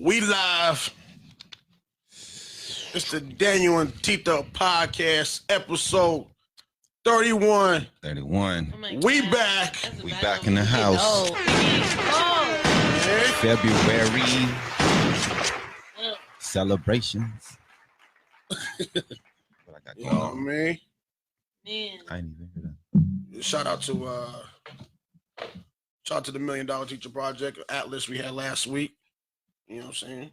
We live. It's the DanYo&Tita podcast, episode 31. 31. Oh we back. We back in the house. February celebrations. What I got you know what I mean? Man. I didn't even hear that. Shout out to the $1 Million Teacher Project Atlas we had last week. You know what I'm saying?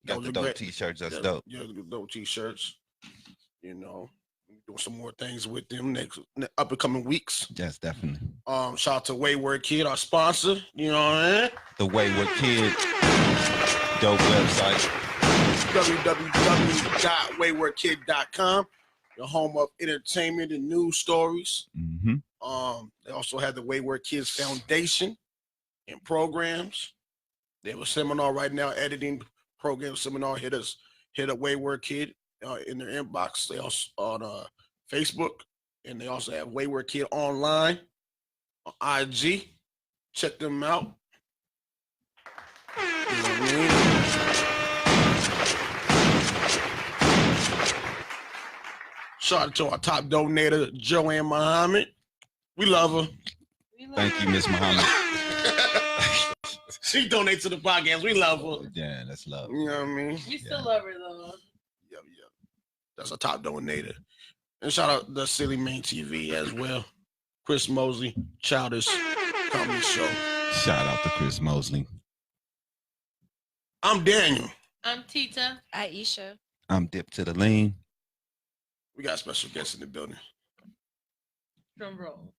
Got the dope t-shirts. That's dope. Yeah, the dope t-shirts. You know, doing some more things with them next up and coming weeks. Yes, definitely. Shout out to Wayward Kid, our sponsor. You know what I mean? The Wayward Kid. Dope website. www.waywardkid.com. The home of entertainment and news stories. Mm-hmm. They also have the Wayward Kids Foundation and programs. They have a seminar right now, editing program seminar. Hit a Wayward Kid in their inbox. They also on Facebook, and they also have Wayward Kid online on IG. Check them out. You know what I mean? Shout out to our top donator, Joanne Muhammad. We love her. Thank you, Miss Muhammad. She donates to the podcast. We love her. Yeah, that's love. You know what I mean? We still love her though. Yep. That's a top donator. And shout out the Silly Main TV as well. Chris Mosley, Childish Comedy Show. Shout out to Chris Mosley. I'm Daniel. I'm Tita. Aisha. I'm Dip to the Lean. We got special guests in the building. Drum roll.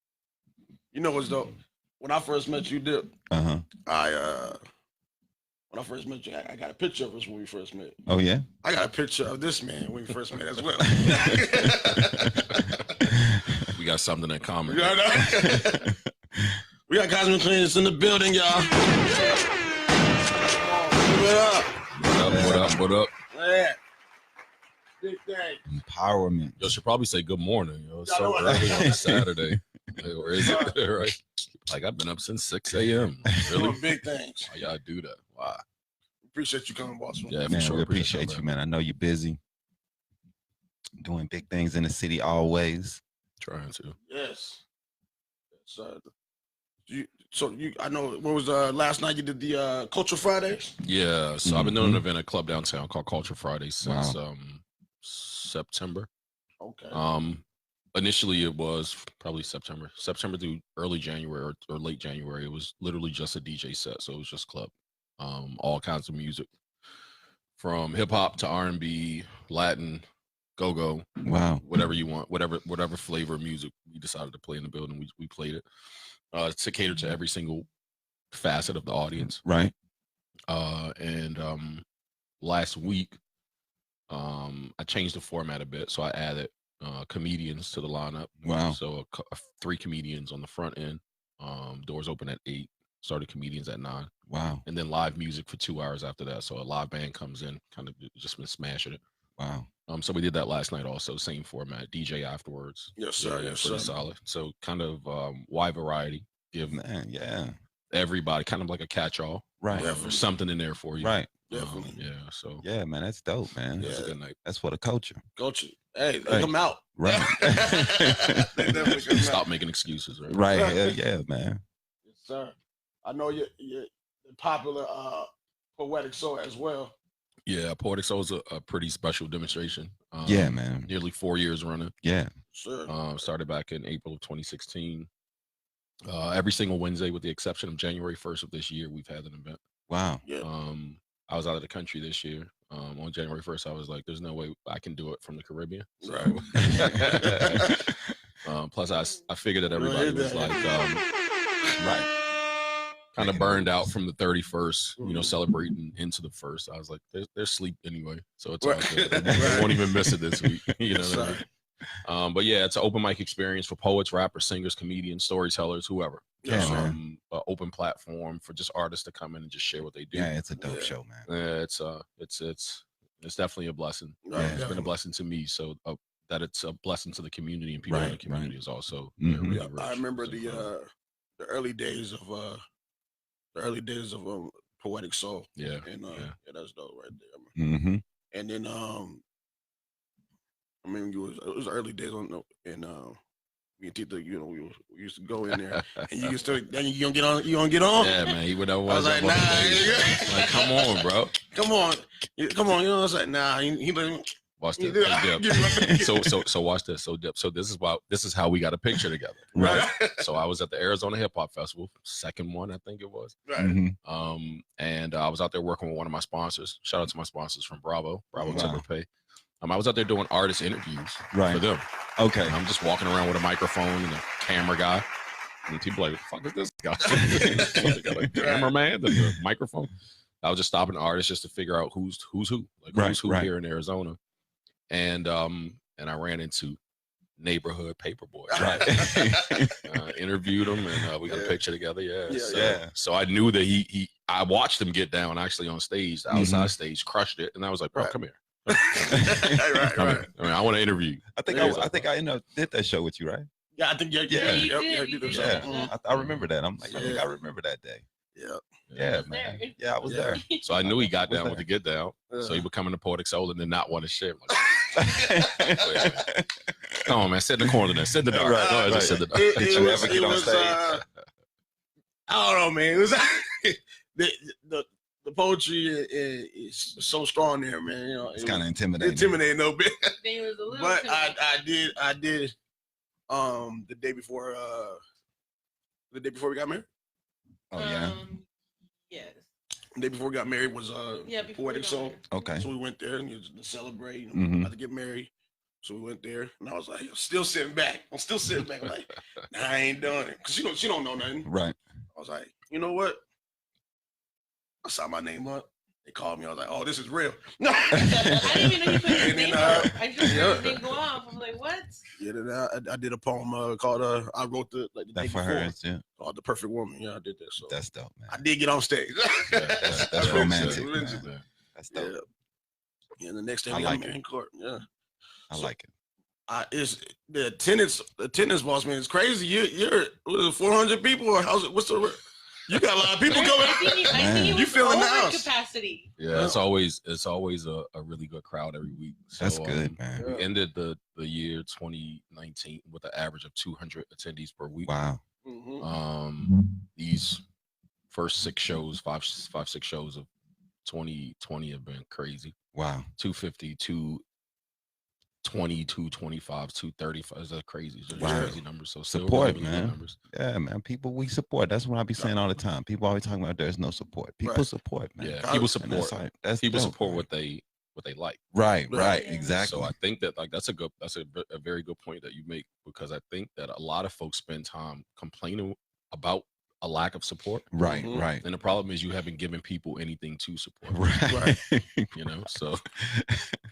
You know what's dope? When I first met you, Dip, when I first met you, I got a picture of us when we first met. Oh, yeah? I got a picture of this man when we first met as well. We got something in common. You know that? We got Qosmic Cleaners in the building, y'all. What up? Yeah. Big thing. Empowerment. Yo, should probably say good morning. Yo, it's so early on a Saturday. Or is it? Right? Like, I've been up since 6 a.m. Really? Doing big things. Why y'all do that? Why? Appreciate you coming, boss. Yeah, Man, sure. we appreciate you, man. I know you're busy. Doing big things in the city always. Trying to. Yes. I know, what was last night you did the Culture Fridays? Yeah, so I've been doing an event at a club downtown called Culture Friday since September. Okay. Initially it was probably September through early January or late January. It was literally just a DJ set, so it was just club. All kinds of music, from hip hop to R&B, Latin, go-go. Wow. Whatever you want, whatever flavor of music we decided to play in the building, we played it to cater to every single facet of the audience. Right. And last week, I changed the format a bit, so I added comedians to the lineup. Wow. So 3 comedians on the front end. Doors open at 8. Started comedians at 9. Wow. And then live music for 2 hours after that. So a live band comes in, kind of just been smashing it. Wow. So we did that last night also, same format, DJ afterwards. Yes, sir. Yeah, yes, pretty sir. solid. So kind of wide variety. Give everybody kind of like a catch-all. Right. There's something in there for you. Right. Definitely. Yeah. So Yeah, man, that's dope, man. it was a good night. That's for the culture. Culture. Hey, they come out. Right. They definitely come Stop out. making excuses, right? Right. Yeah, man. Yes, sir. I know you're popular poetic soul as well. Yeah, Poetic Soul is a pretty special demonstration. Yeah, man. Nearly 4 years running. Yeah. Sure. Started back in April of 2016. Every single Wednesday, with the exception of January 1st of this year, we've had an event. Wow. Yeah. I was out of the country this year. On January 1st, I was like, there's no way I can do it from the Caribbean. So, Right. plus, I figured that everybody was like, Right. kind of burned out from the 31st, celebrating into the 1st. I was like, they're asleep anyway, so it's all good. They won't even miss it this week. You know what I mean? But yeah, it's an open mic experience for poets, rappers, singers, comedians, storytellers, whoever. Yeah, man. An open platform for just artists to come in and just share what they do. Yeah, it's a dope show, man. Yeah, it's definitely a blessing. Right, It's been a blessing to me. So that it's a blessing to the community and people in the community is also. Mhm. Really rich. I remember So, the early days of Poetic Soul. Yeah. And Yeah. yeah, that's dope right there. Mm-hmm. And then I mean, it was early days on and me and Tita, you know, we used to go in there and you can still then you gonna get on. Yeah, man. He would always. I was like, nah, like, come on, bro. come on, you know. I was like, nah, he like, Watch this. Yeah. So watch this. So this is how we got a picture together. right. So I was at the Arizona Hip Hop Festival, second one, I think it was. Right. Mm-hmm. And I was out there working with one of my sponsors. Shout out to my sponsors from Bravo Wow. Timber Pay. I was out there doing artist interviews Right. for them. Okay. And I'm just walking around with a microphone and a camera guy. And people like, what the fuck is this guy? They got a cameraman, the microphone. I was just stopping artists just to figure out who's who, like who's who here in Arizona. And I ran into Neighborhood Paperboy. Right. Interviewed him and we got a picture together. Yeah. So I knew that I watched him get down actually on stage, the outside stage, crushed it. And I was like, bro, come here. right. I mean, I want to interview you. I think I did that show with you, right? Yeah, I think you did. I remember that. I'm like, I think I remember that day. Yeah, man. Yeah, I was there. So I knew he got down with the get down. So he would come in the Poetic Soul and then not want to share. Like, come on, man. Sit in the corner then. Sit in the dark. Right. Just sit in the dark. Did you ever get on stage? I don't know, man. It was the poetry is so strong there, man. You know, It's kind of intimidating. Intimidating a little bit. But I did the day before we got married. Oh yeah. Yes. The day before we got married was Poetic Soul. Okay. So we went there and to celebrate, Mhm. about to get married. So we went there, and I was like, still sitting back. I'm still sitting back. I'm like, nah, I ain't done it, cause she don't know nothing. Right. I was like, you know what? I saw my name up. They called me. I was like, oh, this is real. No. I didn't even know you put your And name then, up. I just heard your name go off. I'm like, what? Yeah, then I did a poem called I wrote the day That for before her, yeah. called The Perfect Woman. Yeah, I did that. So That's dope, man. I did get on stage. That's romantic, man. man. That's dope. Yeah, the next day I we like got married in court. Yeah. I like it. It's the attendance boss, man. It's crazy. You're 400 people or how's it? What's the you got a lot of people coming. I think You was feeling the over house. capacity. Yeah, it's always a really good crowd every week. So, That's good, man. We ended the year 2019 with an average of 200 attendees per week. Wow. These first 6 shows, five, 6 shows of 2020 have been crazy. Wow. 250, 220, 225, 235. Is that crazy? It's Wow. crazy numbers. So still Support, really good man. numbers. Yeah, man. People we support. That's what I be saying all the time. People always talking about there's no support. People Right. support, man. Yeah, And people And support. that's People dope, support man. what they like. Right. Right. Yeah. Exactly. So I think that that's a very good point that you make, because I think that a lot of folks spend time complaining about a lack of support. Right. Mhm. Right. And the problem is you haven't given people anything to support. Right. You know, so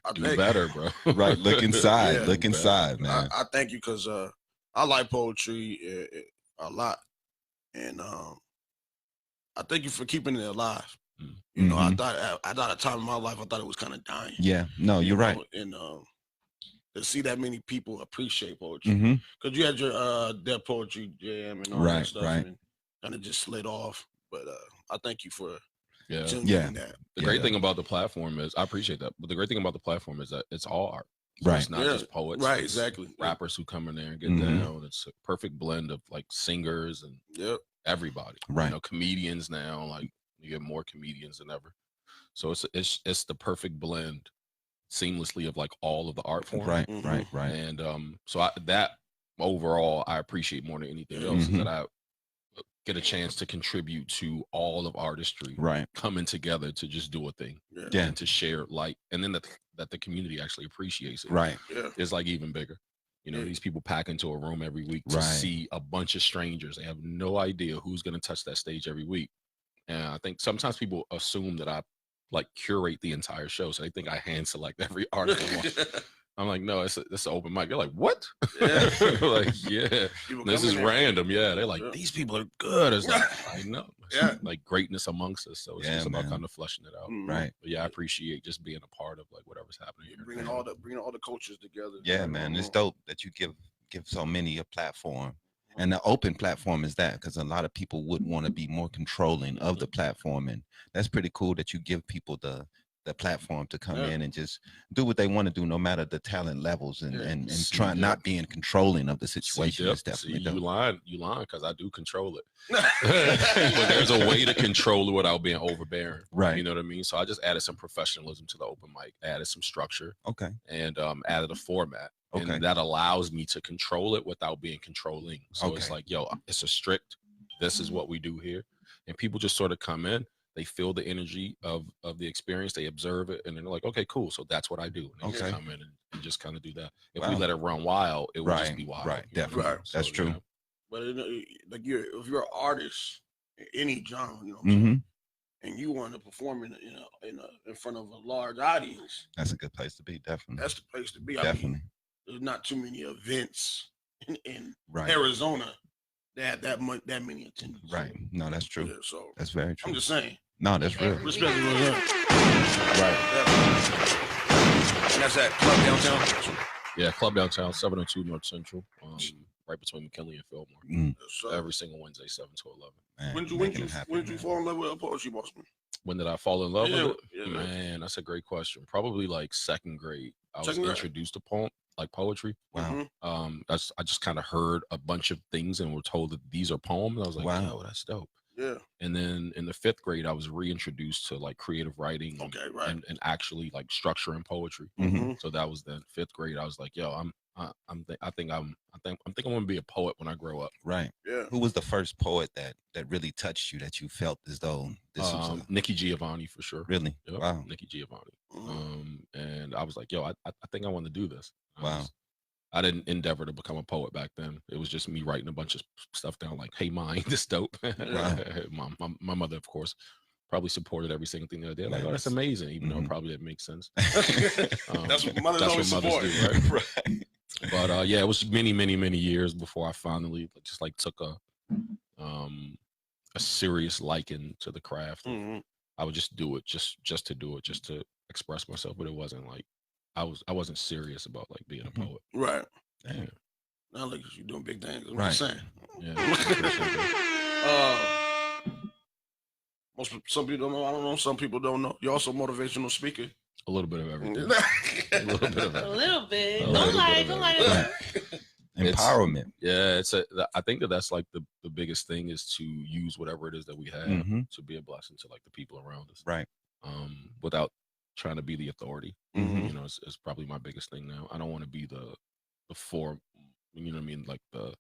I do think- better, bro. Right. Look inside. Yeah. Look inside, man. I thank you because I like poetry a lot, and I thank you for keeping it alive. Mm. You know, I Mhm. thought at a time in my life I thought it was kind of dying. Yeah. No, you're right. know, and to see that many people appreciate poetry, Mm-hmm. because you had your Deaf Poetry Jam and all Right, that stuff, right. and kind of just slid off. But I thank you for Yeah. continuing that. The great thing about the platform is I appreciate that. But the great thing about the platform is that it's all art. So Right. It's not Yeah. just poets. Right, it's exactly. Rappers who come in there and get Mhm. down. It's a perfect blend of like singers and Yep. everybody. Right. You know, comedians now, like you get more comedians than ever. So it's the perfect blend seamlessly of like all of the art forms. Right. Mhm. Right. Right. And so that overall I appreciate more than anything else is Mhm. that I get a chance to contribute to all of artistry Right. coming together to just do a thing Yeah. and to share light, and then that the community actually appreciates it. Right. Yeah. It's like even bigger. You know, Yeah. these people pack into a room every week to Right. see a bunch of strangers. They have no idea who's going to touch that stage every week. And I think sometimes people assume that I like curate the entire show. So they think I hand select every artist. I'm like, no, it's an open mic. They're like, what? Yeah. Like, yeah, People this come is in there. random. Yeah, they're like, Yeah. these people are good. It's like, I know. It's Yeah. like greatness amongst us. So it's Yeah, just about man. kind of fleshing it out. Mhm. Right. But yeah, I appreciate just being a part of like whatever's happening here. Bringing all the cultures together. Yeah, man. It's dope that you give so many a platform And the open platform is that, because a lot of people would want to be more controlling of the platform, and that's pretty cool that you give people the platform to come in and just do what they want to do, no matter the talent levels, and try not being controlling of the situation. Is definitely you lying because I do control it. But there's a way to control it without being overbearing, right? You know what I mean? So I just added some professionalism to the open mic, added some structure, okay, and added a format. Okay. And that allows me to control it without being controlling. So it's like, yo, it's a strict, this is what we do here. And people just sort of come in, they feel the energy of the experience, they observe it, and then they're like, okay, cool. So that's what I do. And they just come in and just kind of do that. If we let it run wild, it would just be wild. Right, definitely. Right. That's true. Yeah. But like if you're an artist in any genre, you know, and you want to perform in front of a large audience, that's a good place to be. Definitely. That's the place to be. Definitely. I mean, there's not too many events in Arizona that many attendees. Right. No, that's true. Yeah, so that's very true. I'm just saying. No, that's real. Respect to right. And that's at Club Downtown. Yeah, Club Downtown, 702 North Central, right between McKinley and Fillmore. So every single Wednesday, 7 to 11. Man, when did you fall in love with poetry, Boston? When did I fall in love with it? Yeah, man, that's a great question. Probably like second grade. I was introduced to poetry. Wow. I just kind of heard a bunch of things and were told that these are poems. I was like, wow, that's dope. Yeah. And then in the 5th grade, I was reintroduced to like creative writing and actually like structuring poetry. So that was then 5th grade. I was like, yo, I think I'm gonna be a poet when I grow up. Right. Yeah. Who was the first poet that really touched you, that you felt as though this was Nikki Giovanni for sure. Really? Yep. Wow. Nikki Giovanni. And I was like, yo, I think I want to do this. Wow. I didn't endeavor to become a poet back then. It was just me writing a bunch of stuff down like, hey, mine, this dope. My mother, of course, probably supported every single thing that I did. Like, oh, that's amazing, even though it probably didn't make sense. That's what mothers do, right? But yeah, it was many, many, many years before I finally just like took a serious liking to the craft. I would just do it just to do it, just to express myself. But it wasn't like I wasn't serious about like being a poet. Right. Yeah. Not like you're doing big things. I'm just saying. Yeah. Some people don't know. I don't know. Some people don't know. You're also a motivational speaker. A little bit of everything. A little bit of everything. A little bit. Don't lie. Empowerment. I think that's like the biggest thing is to use whatever it is that we have to be a blessing to like the people around us. Right. Without trying to be the authority. You know, it's probably my biggest thing now. I don't want to be the form, you know what I mean, like the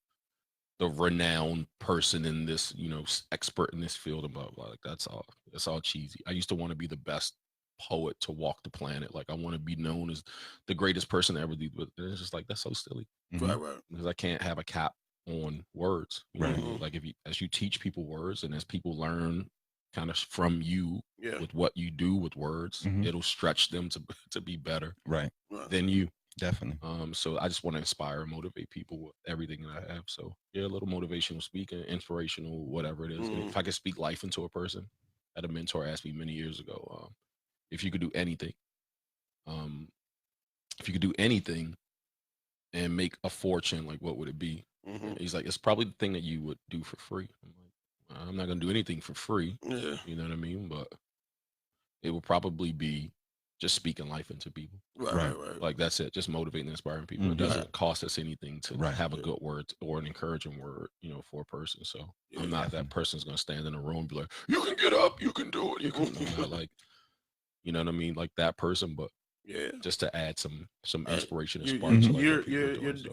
renowned person in this, you know, expert in this field, about like that's all cheesy. I used to want to be the best poet to walk the planet. Like I want to be known as the greatest person to ever do, but it's just like that's so silly. Right. Because I can't have a cap on words. You know? Like as you teach people words and as people learn kind of from you with what you do with words, it'll stretch them to be better than you. Definitely. So I just want to inspire and motivate people with everything that I have. So yeah, a little motivational speaking, inspirational, whatever it is. If I could speak life into a person, I had a mentor asked me many years ago, if you could do anything, and make a fortune, like what would it be? He's like, it's probably the thing that you would do for free. I'm like, I'm not gonna do anything for free. Yeah. You know what I mean? But it would probably be just speaking life into people. Right. Like that's it. Just motivating and inspiring people. It doesn't cost us anything to have a good word or an encouraging word, you know, for a person. So I'm not that person's gonna stand in a room and be like, you can get up, you can do it, you can not like, you know what I mean? Like that person, but just to add some inspiration and spark.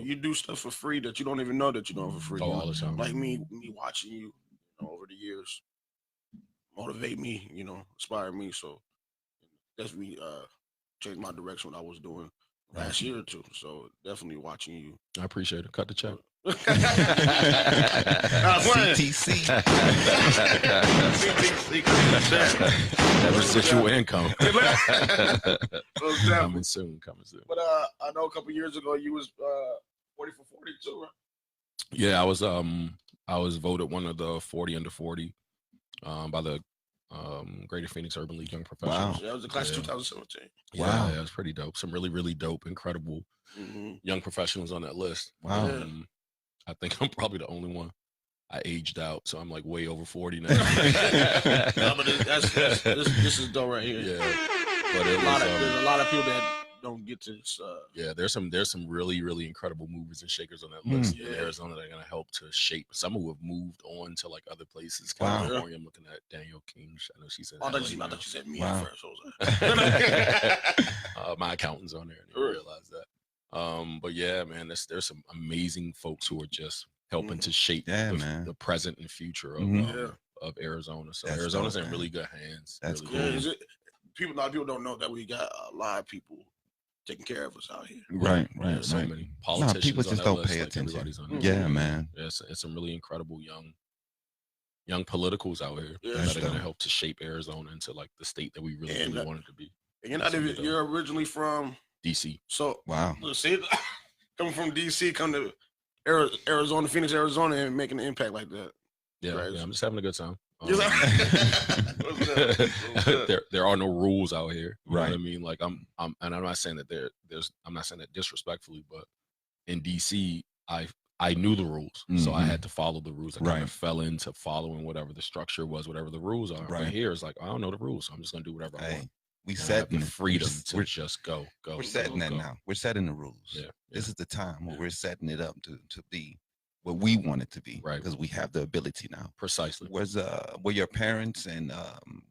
You do stuff for free that you don't even know that you do for free. Oh, all the time. Like me watching you, over the years, motivate me, inspire me. So that's me changed my direction what I was doing last year or two. So definitely watching you. I appreciate it. Cut the check. CTC. That residual income. Coming soon. But I know a couple years ago you was 40 for 40 too, right? Yeah, I was voted one of the 40 under 40 by the Greater Phoenix Urban League Young Professionals. Wow. Yeah, that was the class 2017. Wow. Yeah, it was pretty dope. Some really, really dope, incredible young professionals on that list. Wow. I think I'm probably the only one. I aged out, so I'm like way over 40 now. No, but this is dope right here. Yeah, but there's a lot of people that don't get to this. Yeah, there's some really, really incredible movers and shakers on that list in Arizona that are gonna help to shape. Some who have moved on to like other places. Wow. California, I'm looking at DanYo King. I know she said. I thought you said me Wow. first. My accountant's on there, and I realized that. But yeah, man, there's some amazing folks who are just helping to shape the present and future of Arizona. So That's Arizona's dope, in man. really good hands. That's really cool. A lot of people don't know that we got a lot of people taking care of us out here. Right. So many politicians. People just don't pay list, attention. Everybody's on Yeah, man. It's some really incredible young politicals out here Yeah, that are going to help to shape Arizona into like the state that we really want it to be. And you're originally from DC. So wow, see, coming from DC, come to Arizona, Phoenix, Arizona, and making an impact like that. Yeah, right. I'm just having a good time. What's good? There are no rules out here. You know Right. what I mean? Like and I'm not saying that I'm not saying that disrespectfully, but in DC, I knew the rules, so I had to follow the rules. I kind of fell into following whatever the structure was, whatever the rules are. Right. But here it's like I don't know the rules, so I'm just gonna do whatever I want. We And I have setting the freedom to just go. We're setting that now. We're setting the rules. Yeah. This is the time where we're setting it up to be what we want it to be, Right. Because we have the ability now. Precisely. Were your parents and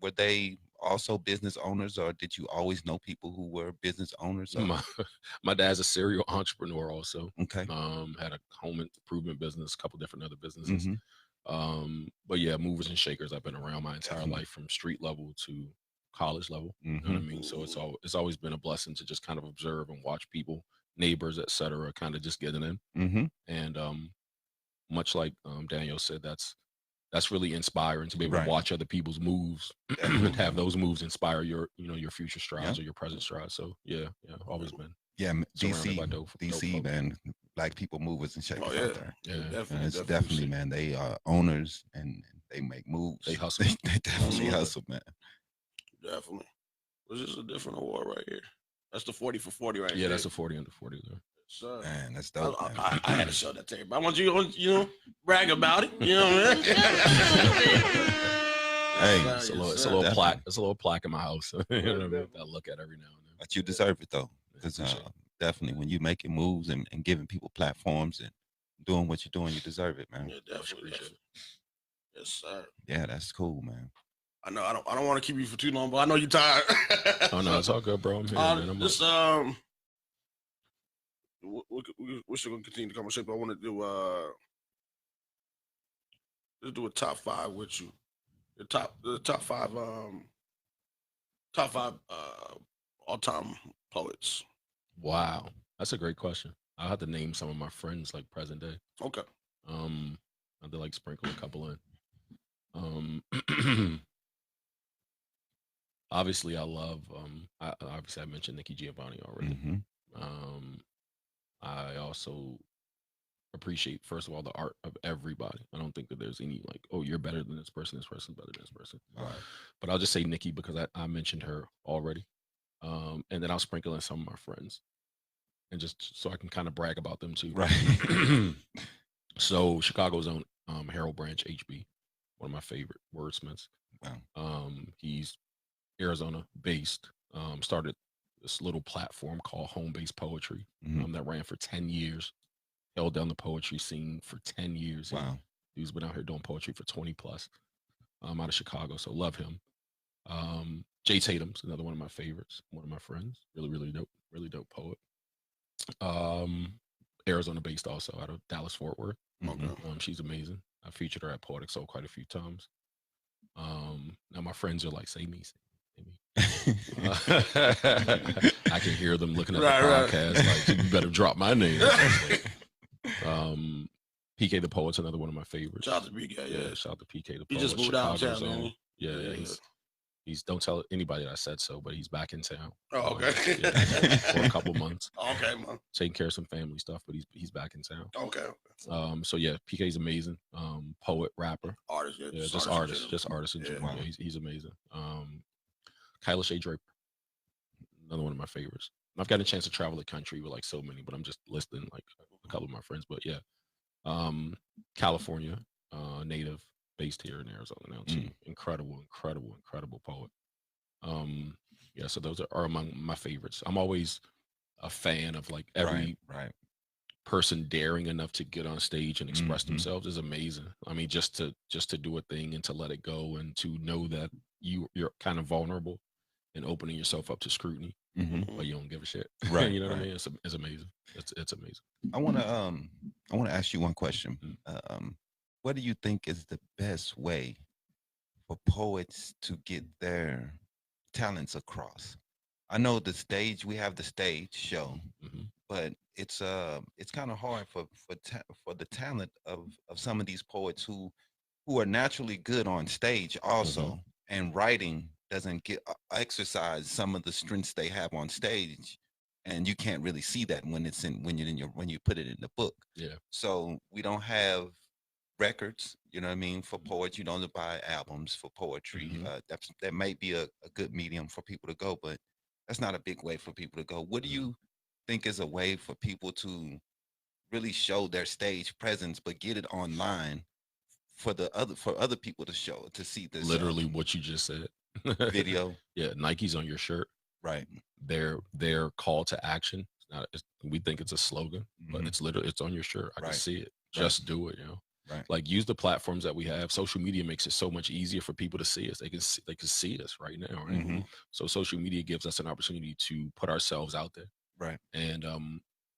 were they also business owners, or did you always know people who were business owners? My dad's a serial entrepreneur also. Okay. Had a home improvement business, a couple different other businesses. Mm-hmm. But yeah, movers and shakers. I've been around my entire life from street level to college level. Mm-hmm. You know what I mean? So it's always been a blessing to just kind of observe and watch people, neighbors, etc., kind of just getting in. Mm-hmm. And much like Daniel said, that's really inspiring to be able to watch other people's moves and have those moves inspire your future strides or your present strides. So yeah, always been. Yeah, surrounded by dope DC, man. Black people, movers and shakers out there. Yeah, Definitely, man. They are owners and they make moves. They hustle. They definitely hustle, man. Definitely. Was this a different award right here? That's the 40 for 40 right here. Yeah, that's a 40 under 40 there. So, Man, that's dope. I had to show that to everybody. I want you to, brag about it. You know what I mean? Hey, it's a little plaque. It's a little plaque in my house. You know what I mean? I look at every now and then. But you deserve it though, because definitely when you're making moves and giving people platforms and doing what you're doing, you deserve it, man. Yeah, definitely. Yes, sir. Yeah, that's cool, man. I know. I don't want to keep you for too long, but I know you're tired. Oh no, it's all good, bro. I'm here, man. I'm we're still gonna continue the conversation, but I want to do let's do a top five with you. The top five all-time poets. Wow, that's a great question. I'll have to name some of my friends like present day. Okay. I did like sprinkle a couple in. Obviously, I love. Obviously, I mentioned Nikki Giovanni already. Mm-hmm. I also appreciate, first of all, the art of everybody. I don't think that there's any like, oh, you're better than this person's better than this person. Right. But I'll just say Nikki because I mentioned her already. And then I'll sprinkle in some of my friends, and just so I can kind of brag about them too. Right. So Chicago's own Harold Branch HB, one of my favorite wordsmiths. Wow. He's Arizona based. Started this little platform called Home Based Poetry that ran for 10 years. Held down the poetry scene for 10 years. Wow. He's been out here doing poetry for 20 plus. Out of Chicago, so love him. Jay Tatum's another one of my favorites, one of my friends. Really dope poet. Arizona based also, out of Dallas Fort Worth. She's amazing. I featured her at Poetic Soul quite a few times. Now my friends are like, say me. I can hear them looking at the podcast like, you better drop my name. PK the Poet's another one of my favorites. Shout out to PK, yeah. Shout out to PK the Poet. He just moved out of town, man. Yeah. He's don't tell anybody that I said so, but he's back in town. Oh, okay. For a couple months. Okay, man. Taking care of some family stuff, but he's back in town. Okay. So yeah, PK's amazing. Poet, rapper. Artist, just artist in general. Yeah, he's amazing. Kyla Shea Draper, another one of my favorites. I've got a chance to travel the country with like so many, but I'm just listing like a couple of my friends. But yeah, California, native, based here in Arizona now too. Incredible poet. Yeah, so those are among my favorites. I'm always a fan of like every person daring enough to get on stage and express themselves is amazing. I mean, just to do a thing and to let it go and to know that you're kind of vulnerable and opening yourself up to scrutiny, but you don't give a shit. Right. You know what I mean? It's amazing. It's amazing. I wanna ask you one question. What do you think is the best way for poets to get their talents across? I know we have the stage show, but it's kind of hard for the talent of some of these poets who are naturally good on stage also, and writing doesn't get exercise some of the strengths they have on stage, and you can't really see that when you put it in the book. Yeah. So we don't have records, you know what I mean, for poets. You don't buy albums for poetry. That might be a good medium for people to go, but that's not a big way for people to go. What do you think is a way for people to really show their stage presence, but get it online for other people to see this? Literally what you just said. Video. Yeah, Nike's on your shirt. Right. Their call to action. We think it's a slogan, but it's on your shirt. I can see it. Just do it, you know. Right. Like, use the platforms that we have. Social media makes it so much easier for people to see us. They can see us right now, right? So social media gives us an opportunity to put ourselves out there, right? And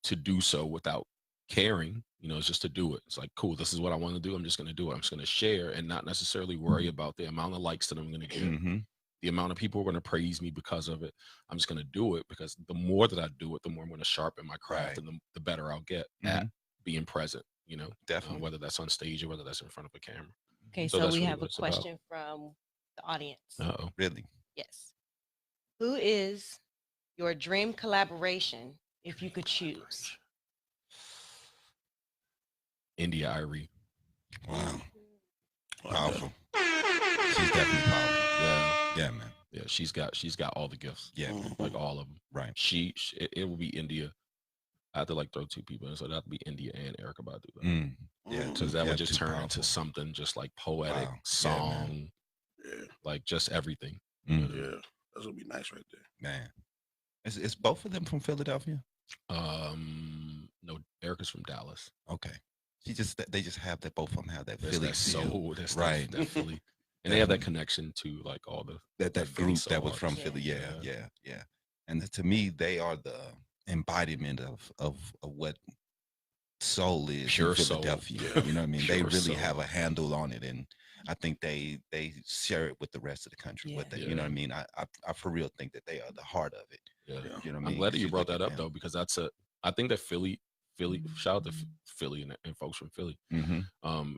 to do so without caring, you know, it's just to do it. It's like, cool, this is what I want to do. I'm just going to do it. I'm just going to share and not necessarily worry about the amount of likes that I'm going to get, the amount of people who are going to praise me because of it. I'm just going to do it because the more that I do it, the more I'm going to sharpen my craft, and the better I'll get at being present. You know, definitely, whether that's on stage or whether that's in front of a camera. Okay, so we have a question from the audience. Uh-oh. Really? Yes. Who is your dream collaboration if you could choose? India Irie. Wow. Powerful. She's definitely powerful. Yeah, man. Yeah, she's got all the gifts. Yeah, like all of them. Right. It will be India. I have to like throw two people in, so that would be India and Erykah Badu. Yeah, because that would just turn into something just like poetic song, like just everything. Yeah, that's gonna be nice right there, man. Is both of them from Philadelphia? No, Erykah's from Dallas. Okay, they just have that. Both of them have that Philly soul, right? That Philly, and they have that connection to like all the that group that was from Philly. Yeah. And to me, they are the embodiment of what soul is, pure in Philadelphia. Soul. You know what I mean? Pure they really soul. have a handle on it, and I think they share it with the rest of the country. With it, you know what I mean? I for real think that they are the heart of it. Yeah, you know what I mean? I'm glad that you brought that up though, because I think that Philly. Shout out to Philly and folks from Philly,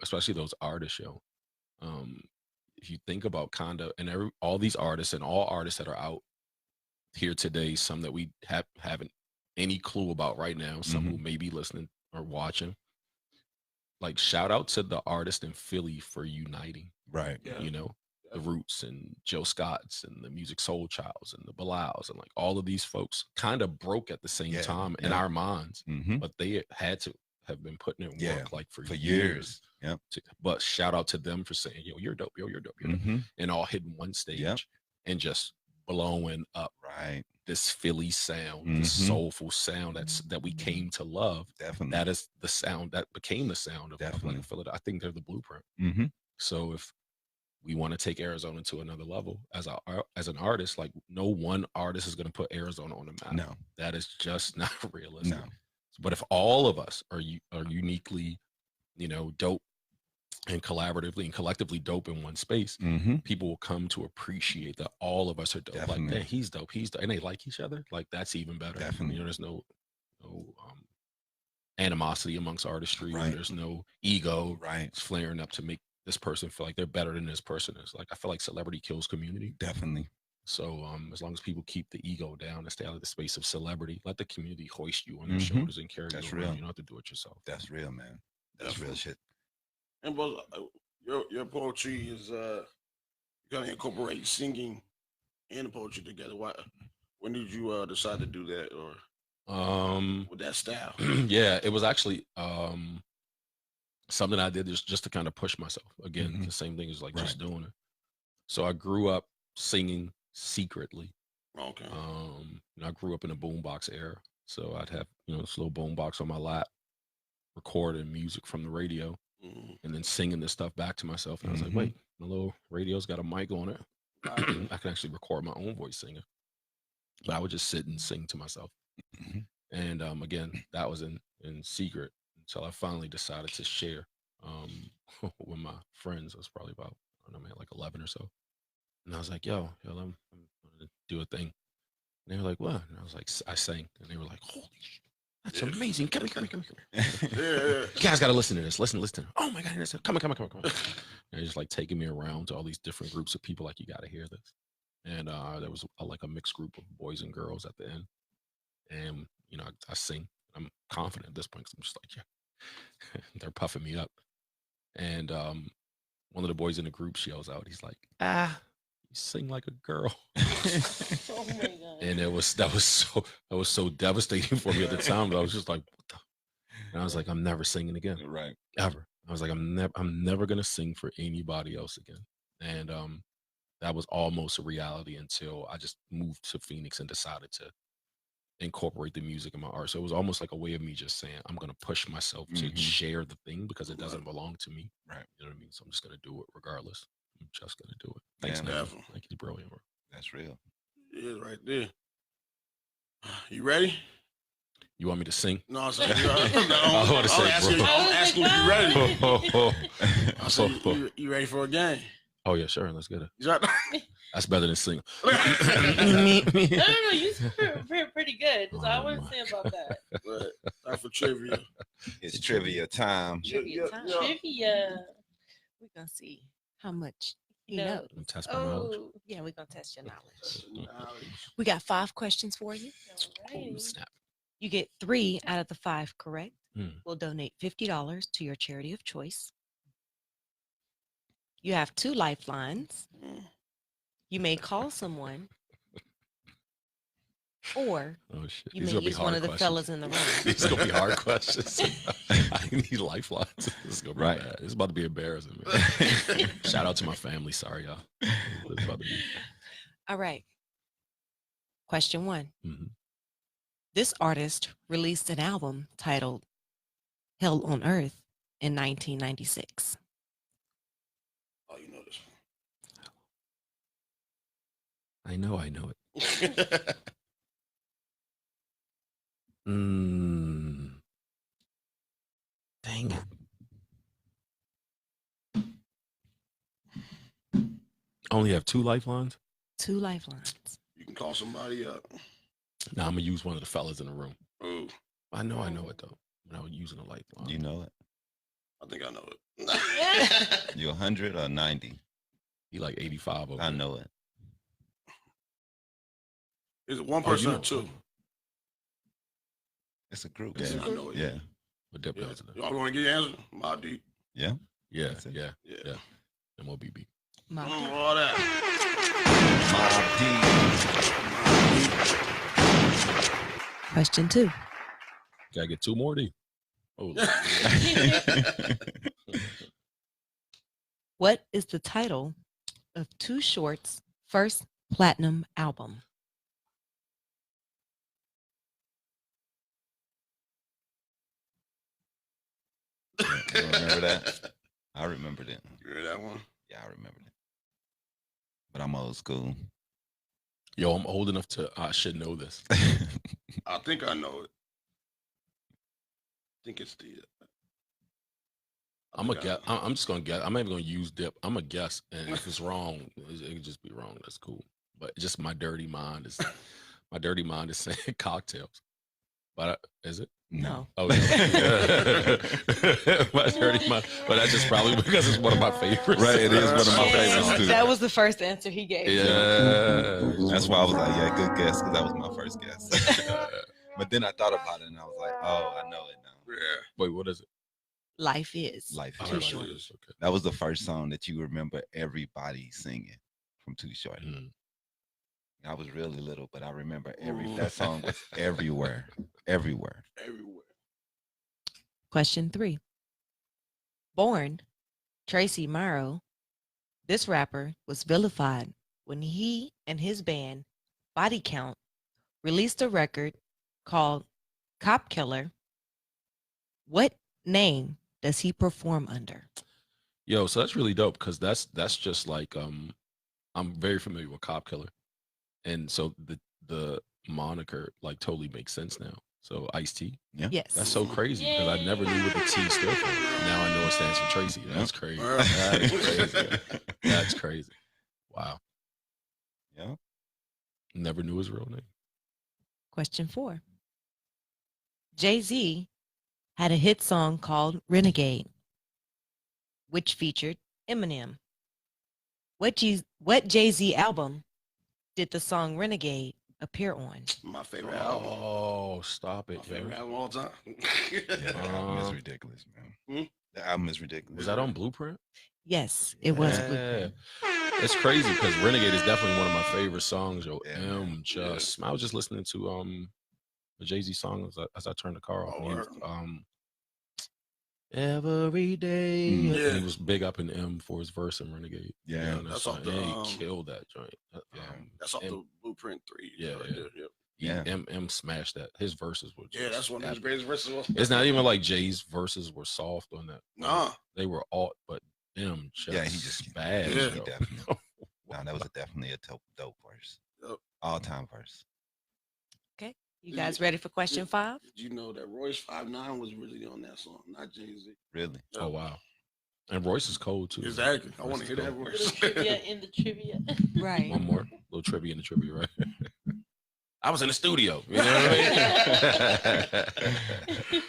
especially those artists, yo. If you think about Conda and all these artists and all artists that are out here today, some that we haven't any clue about right now, some who may be listening or watching, like shout out to the artists in Philly for uniting, right? You know, the Roots and Joe Scotts and the Music Soul Childs and the Bilals and like all of these folks kind of broke at the same time in our minds, but they had to have been putting in work like for years. Yep. But shout out to them for saying, yo, you're dope, you're dope, and all hitting one stage and just blowing up this Philly sound, this soulful sound that we came to love. Definitely. That is the sound that became the sound of like Philadelphia. I think they're the blueprint. So if we want to take Arizona to another level as an artist, like no one artist is going to put Arizona on the map. No, that is just not realistic. No. But if all of us are uniquely, you know, dope and collaboratively and collectively dope in one space, people will come to appreciate that all of us are dope. Definitely. Like, man, he's dope, and they like each other. Like that's even better. Definitely. You know, there's no animosity amongst artistry. There's no ego flaring up to make this person feel like they're better than this person is. Like I feel like celebrity kills community. Definitely. So as long as people keep the ego down and stay out of the space of celebrity, let the community hoist you on their shoulders and carry you around. You don't have to do it yourself. That's real, man. That's real shit. And but your poetry is you gotta incorporate singing and poetry together. When did you decide to do that, or with that style? Yeah, it was actually something I did just to kind of push myself. Again, Mhm. the same thing as like Right. just doing it. So I grew up singing secretly. Okay. I grew up in a boombox era, so I'd have this little boombox on my lap, recording music from the radio, Mhm. and then singing this stuff back to myself. And I was like, Mhm. wait, my little radio's got a mic on it. Right. I can actually record my own voice singing. But I would just sit and sing to myself. Mhm. And again, that was in secret until I finally decided to share with my friends. I was probably about, I don't know, man, like 11 or so. And I was like, yo, I'm going to do a thing. And they were like, what? And I was like, I sang. And they were like, holy shit, that's amazing. Come here. Yeah. You guys got to listen to this. Listen. Oh my God. Come on. And they're just like taking me around to all these different groups of people. Like, you got to hear this. And there was like a mixed group of boys and girls at the end. And, I sing. I'm confident at this point because I'm just like, yeah, they're puffing me up. And one of the boys in the group yells out, he's like, you sing like a girl. Oh my God. And that was so devastating for me at the time. But I was just like, what the? And I was like, I'm never singing again. Right. Ever. I was like, I'm never gonna sing for anybody else again. And that was almost a reality until I just moved to Phoenix and decided to incorporate the music in my art. So it was almost like a way of me just saying, I'm gonna push myself to Mhm. share the thing because it doesn't belong to me. Right. You know what I mean? So I'm just gonna do it regardless. I'm just gonna do it. Thanks, Yeah, man. definitely. Like, he's brilliant, bro. That's real. Yeah, right there. You ready? You want me to sing? No, I'm saying, I wanna say, bro. I'm asking if you ready. Oh, I said, you ready for a game? yeah, sure. Let's get it. You right? That's better than singing. No, you sound pretty good. So I Oh, want my to say about that. Right. Time for trivia. It's trivia time. Trivia time. yeah. Trivia. We're going to see how much you know. Let me test my knowledge. Oh, yeah, we're going to test your knowledge. Knowledge. We got 5 questions for you. Oh, snap. You get 3 out of the 5 correct. Hmm. We'll donate $50 to your charity of choice. You have 2 lifelines. You may call someone, or Oh, shit. you These may gonna be use one hard of the questions. fellas in the room. These gonna be hard questions. I need lifelines. This is gonna be Right. bad. It's about to be embarrassing. Man. Shout out to my family. Sorry, y'all. It's about to be. All right. Question 1. Mhm. This artist released an album titled Hell on Earth in 1996. Oh, you know this I know it. one. Dang it. Only have 2 lifelines? 2 lifelines. You can call somebody up. Now I'm gonna use one of the fellas in the room. Ooh, I know it though. When I was using a lifeline. You know it. I think I know it. You 100 or 90? He like 85 over I there. know it. Is it one Oh, you person know or 2? It's a group. Is Yeah. it? I know it. Yeah. What dip Yeah. is it? Y'all want to get your answer? My deep. Yeah. Yeah, That's it. yeah. Yeah. MOBB. Mom. All that. Question 2. Gotta get 2 more D. Oh, What is the title of Too Short's first platinum album? You remember that? I remembered it. You heard that one? Yeah, I remembered it. But I'm old school. yo, I'm old enough to. I should know this. I think I know it. I think it's the. I'm a guess. I'm just gonna guess. I'm not even gonna use dip. I'm a guess, and if it's wrong, it could just be wrong. That's cool. But just my dirty mind is saying cocktails. But is it? No. Oh, yeah. My dirty mind. But that's just probably because it's one of my favorites. Right, it is one of my favorites too. That was the first answer he gave. Yeah. That's why I was like, yeah, good guess, because that was my first guess. But then I thought about it and I was like, oh, I know it now. Yeah. Wait, what is it? Life is. Life Oh, is Too Life Short. is, okay. That was the first song that you remember everybody singing from Too Short. Mm. I was really little, but I remember Ooh. that song was everywhere. Everywhere. Everywhere. Question 3. Born Tracy Morrow, this rapper was vilified when he and his band Body Count released a record called Cop Killer. What name does he perform under? Yo, so that's really dope because that's just like I'm very familiar with Cop Killer, and so the moniker like totally makes sense now. So Ice-T. Yeah. Yes. That's so crazy because I never knew what the T stood for. Now I know it stands for Tracy. That's crazy. That's crazy. That's crazy. Wow. Yeah. Never knew his real name. Question 4. Jay-Z had a hit song called Renegade, which featured Eminem. What Jay-Z album did the song Renegade appear on? My favorite album. Oh, stop it. My favorite album of all time. Yeah, the album is ridiculous, man. Hmm? The album is ridiculous. Was that on Blueprint? Yes, it was. Yeah. Blueprint. It's crazy because Renegade is definitely one of my favorite songs. Yo, Yeah, man. I was just listening to the Jay-Z song as I turned the car off. Oh, And he was, word. Every day. Mm. And Yeah. he was big up in M for his verse in Renegade. Yeah. You know, That's so- off the, and he killed that joint. That's off M, the Blueprint 3. Yeah, right yeah. there, yep. Yeah. M smashed that. His verses were Yeah, that's one of his greatest verses. It's not even like Jay's verses were soft on that. Nah. They were all, but M just, Yeah, he just bad. Yeah. He yo. definitely. No, that was definitely a dope verse. Yep. All time verse. You guys ready for question 5? Did you know that Royce 5'9" was really on that song, not Jay-Z? Really? Oh wow. And Royce is cold too. Exactly. I want to Royce hear is that cold. voice. Trivia in the trivia. Right. One more little trivia in the trivia, right? I was in the studio. You know what I mean?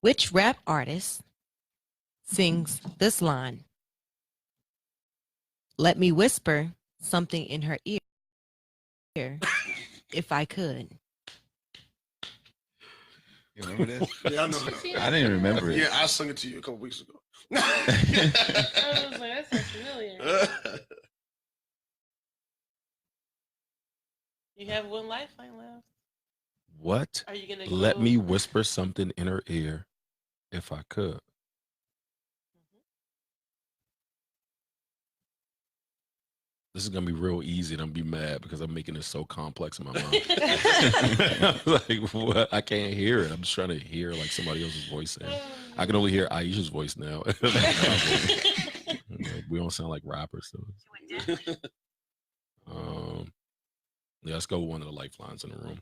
Which rap artist sings this line? Let me whisper something in her ear if I could. You remember this? Yeah, I know. I didn't remember it. Yeah, I sung it to you a couple weeks ago. I was like, that sounds familiar. You have one lifeline left. What? Are you gonna Let go- me whisper something in her ear if I could. This is gonna be real easy, and I'm gonna be mad because I'm making this so complex in my mind. I'm like, what? I can't hear it. I'm just trying to hear like somebody else's voice. Saying. I can only hear Aisha's voice now. Like, we don't sound like rappers, so. Yeah, let's go with one of the lifelines in the room.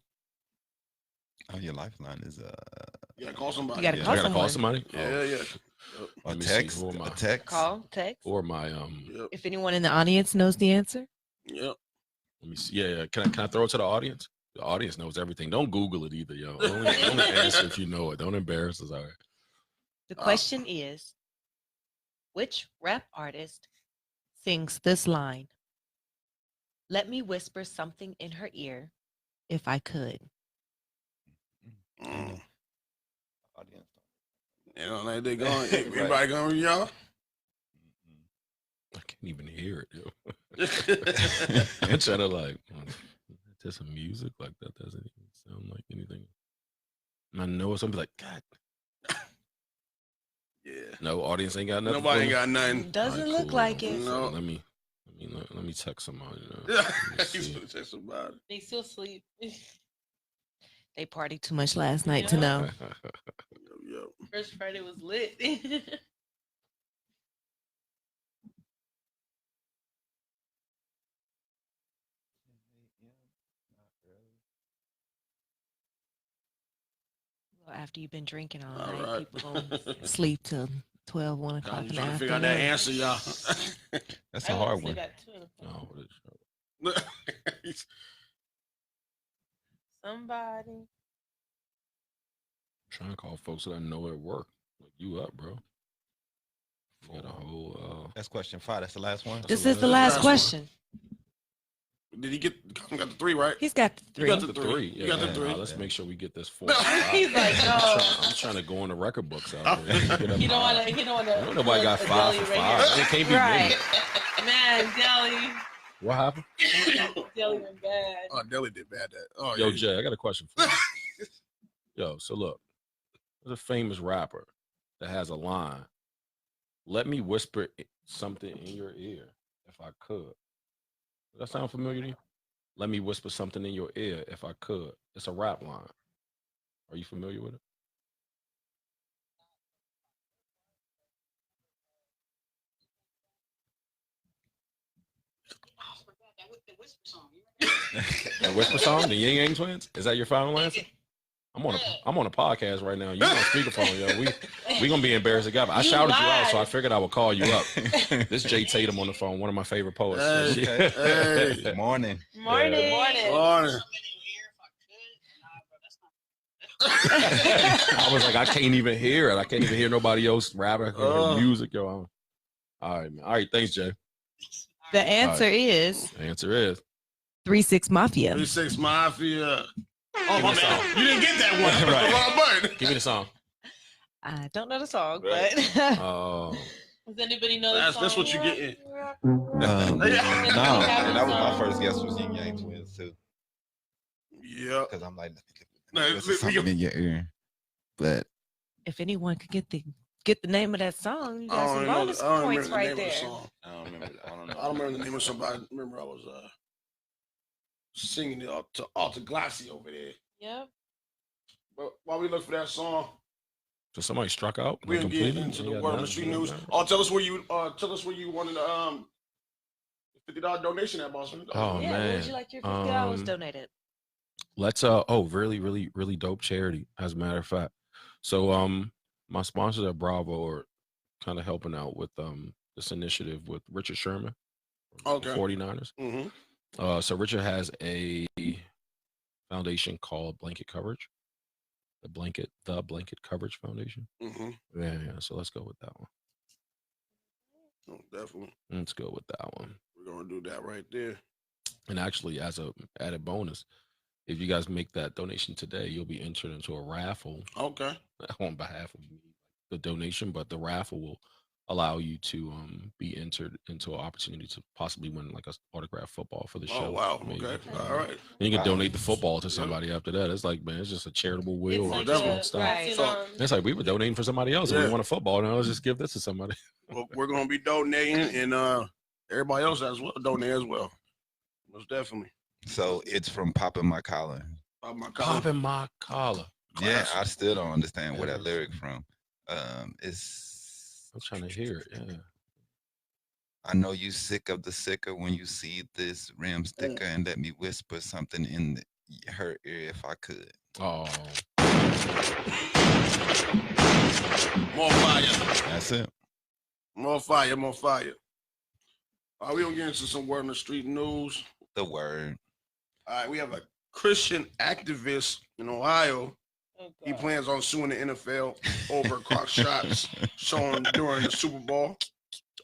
Oh, your lifeline is You gotta call somebody. You gotta I call gotta call someone. somebody. Yeah, yeah. a Let me see, text. who am I? A text. Call, text. Or my Yep. If anyone in the audience knows the answer. Yep. Let me see. Yeah. Can I throw it to the audience? The audience knows everything. Don't Google it either, yo. Only answer if you know it. Don't embarrass us. All right. The question is, which rap artist sings this line? Let me whisper something in her ear if I could. Mm. Audience. You know, like they going. Everybody going with y'all? I can't even hear it, yo. I'm trying to like, there's some music like that doesn't even sound like anything. And I know it's gonna be like, God. Yeah. No, audience ain't got nothing. Nobody for ain't me? got nothing. Doesn't All right, look cool. like it. No. Let me text somebody. You know. Let me He's see. gonna text somebody. They still sleep. They partied too much last night to Yeah. know. Yep. First Friday was lit. Well, after you've been drinking all All night, right. people gonna sleep till 12, 1 o'clock I'm in the trying to figure out that afternoon. answer, y'all. That's I a only hard still one. got 2 in the phone. No, what is- Somebody. trying to call folks that I know at work. Look you up, bro. You got a whole That's question 5. That's the last one. This That's is the the last last one. question. Did he got the 3 right? He's got the You 3. got the the 3. three. You got the Yeah, three. let's make sure we get this 4. He's like, no. I'm trying to go in the record books out there. Get up He don't high. want to. He don't want to. I know nobody got 5 for 5. It can't be Right. me. Man, Deli. What happened? Deli went bad. Oh, Deli did bad that. Oh, Yo, yeah. Jay, I got a question for you. Yo, so look, there's a famous rapper that has a line. Let me whisper something in your ear if I could. Does that sound familiar to you? Let me whisper something in your ear if I could. It's a rap line. Are you familiar with it? That whisper song, the Yin Yang Twins. Is that your final answer? I'm on a podcast right now. You on speakerphone, yo. We gonna be embarrassed together. I shouted you out, so I figured I would call you up. This Jay Tatum on the phone, one of my favorite poets. Hey. Morning. Morning. I was like, I can't even hear it. I can't even hear nobody else rapping. I can't hear music, yo. All right, man. All right, thanks, Jay. The answer is The answer is 3-6 Mafia. 3-6 Mafia. Oh, Give me my the song. bad. You didn't get that one. Right. The wrong button. Give me the song. I don't know the song, Right. but Oh, Does anybody know the song? That's what you getting. No, Yeah. that was my first guess was Yin Yang Twins too. Yeah. Because I'm like, No, this is something in your ear. But if anyone could get the name of that song, you got some bonus I don't points remember the right name of the there. song. I don't remember. I don't know. I don't remember the name of somebody. I remember I was singing it up to Alta Glassy over there. Yep. But while we look for that song, so somebody struck out. we're gonna get completely? into You the got Word on the nothing? Street news. Oh, tell us where you wanted $50 donation at, boss. Oh, Yeah, man. where would you like your $50 Um, donated? Let's really dope charity, as a matter of fact. So my sponsors at Bravo are kind of helping out with this initiative with Richard Sherman, Okay. 49ers. Mm-hmm. So Richard has a foundation called Blanket Coverage. The Blanket Coverage Foundation. Mm-hmm. Yeah. So let's go with that one. Oh, definitely. Let's go with that one. We're gonna do that right there. And actually, as a added bonus, if you guys make that donation today, you'll be entered into a raffle Okay. on behalf of the donation, but the raffle will allow you to be entered into an opportunity to possibly win like a autographed football for the show. Oh wow. maybe. Okay. All right. And you can donate the football to somebody after that. It's like, man, it's just a charitable will. It's or like just definitely. one stop. Right. So- It's like we were donating for somebody else and Yeah. we want a football. Now let's just give this to somebody. Well, we're gonna be donating, and everybody else as well donate as well. Most definitely. So it's from Popping My Collar. Oh my God. Popping my collar. Yeah, Classic. I still don't understand where that Yeah. lyric from. It's I'm trying to hear it. Yeah. I know you sick of the sicker when you see this rim sticker, and let me whisper something in her ear if I could. Oh, More fire. That's it. More fire. More fire. We gonna get into some Word on the Street news. The word. All right, we have a Christian activist in Ohio. Oh, He God. plans on suing the NFL over cross shots shown during the Super Bowl.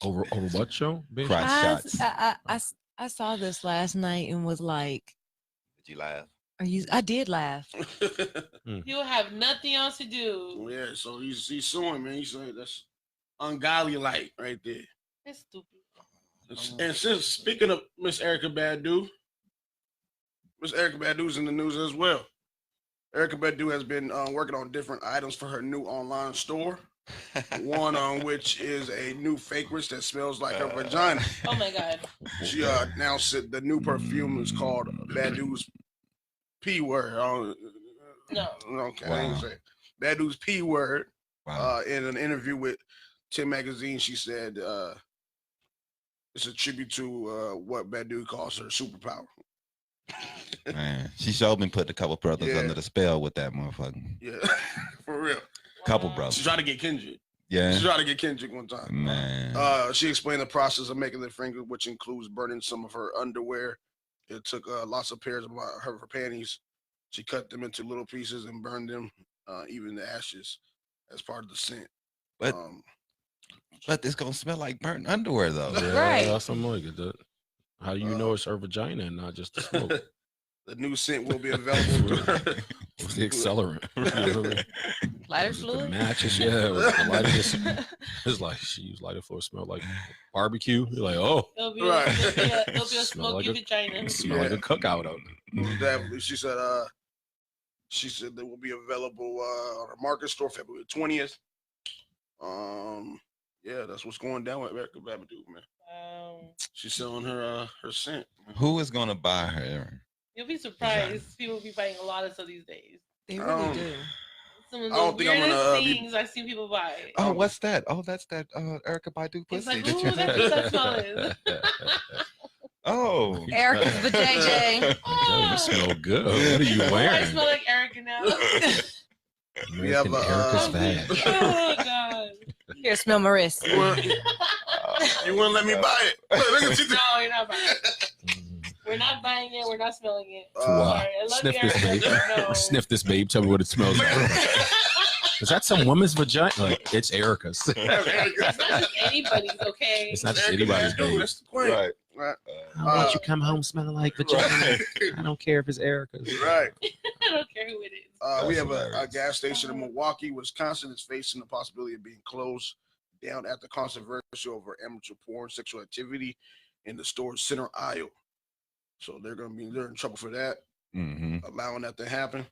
over what show? bitch? Crotch shots. I saw this last night and was like, Did you laugh? I did laugh. You have nothing else to do. Yeah, so he's suing, man. He's saying that's ungodly light right there. It's stupid. And since speaking of Miss Erica Badu, Miss Erica Badu's in the news as well. Erica Badu has been working on different items for her new online store. One on which is a new fragrance that smells like her vagina. Oh my God. She now said the new perfume is called Badu's P word. No. Okay, I Wow. didn't say Badu's P word. Wow. In an interview with Tim Magazine, she said it's a tribute to what Badu calls her superpower. Man, she showed me put a couple brothers Yeah. under the spell with that motherfucker. Yeah, for real. Couple Wow. brothers. She tried to get Kendrick. Yeah. She tried to get Kendrick one time. Man. She explained the process of making the fragrance, which includes burning some of her underwear. It took lots of pairs of her panties. She cut them into little pieces and burned them, even the ashes, as part of the scent. But but it's gonna smell like burnt underwear though. Yeah, Right. That's something like it. How do you know it's her vagina and not just the smoke? The new scent will be available. What's the accelerant? Lighter The fluid? matches, yeah. The lighter just, it's like she used lighter for it smell like barbecue. You're like, oh, There'll be, Right. there'll be a Smell smoky like a- vagina. it smell like a cookout out there. Definitely. She said they will be available on our market store February 20th. Yeah, that's what's going down with Erica Babadook, man. She's selling her scent. Who is gonna buy her? You'll be surprised. People will be buying a lot of stuff these days. They really do. Some of I the don't think I'm weirdest gonna, things I've seen people buy. Oh, what's that? Oh, that's that Erica Badu It's pussy. like, that ooh, you- that's what that smell is. Oh, Erica's the JJ. Yo, you smell good. What are you I wearing? smell like Erica now. We have American Erica's Oh, bag. oh God. Here, smell my wrist. You wouldn't let me buy it. Look at you. No, you're not buying it. We're not buying it. We're not smelling it. Wow. Sorry, I love Sniff you, this, Erica, babe. but no. Sniff this, babe. Tell me what it smells like. Is that some woman's vagina? Like, it's Erica's. It's not just anybody's, okay? It's not just anybody's, babe. That's the point. right. Right. I don't want you to come home smelling like vagina. I don't care if it's Erica's. Right. I don't care who it is. We That's have a hilarious. gas station in Milwaukee, Wisconsin is facing the possibility of being closed down after controversy over amateur porn sexual activity in the store's center aisle. So they're in trouble for that, Mm-hmm. allowing that to happen.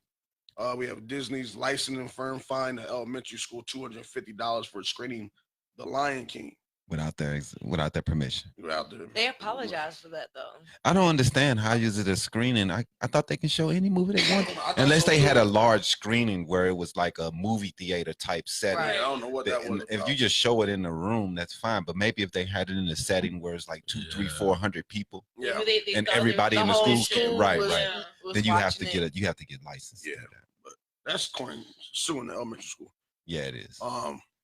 We have Disney's licensing firm fined the elementary school $250 for screening The Lion King Without their permission. out there. They apologize for that though. I don't understand how is it a screening. I thought they can show any movie they want, I thought unless so, they too. had a large screening where it was like a movie theater type setting. Right. I don't know what that And was. if about. you just show it in the room, that's fine. But maybe if they had it in a setting where it's like 200, 300, 400 people, yeah, Maybe they and thought everybody the in the whole school, right, was- right. was then you have to watching get it. it. You have to get licensed. to Yeah. do that. that's corny. Suing the elementary school. Yeah, it is.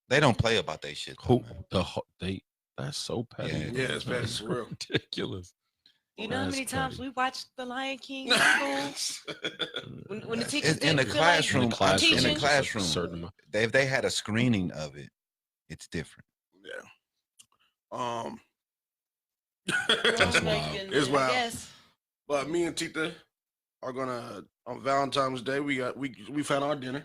They They don't play about that shit. though, Who man. That's so petty. Yeah, yeah, it's bad for real. Ridiculous. You know how That's many times petty. we watched The Lion King in school? When the teachers It's in the didn't feel like classroom. In the classroom, In the teaching? classroom. certain amount. If they had a screening of it, it's different. Yeah. That's Oh my wild. goodness. It's wild. Yes. But me and Tita are gonna on Valentine's Day. We found our dinner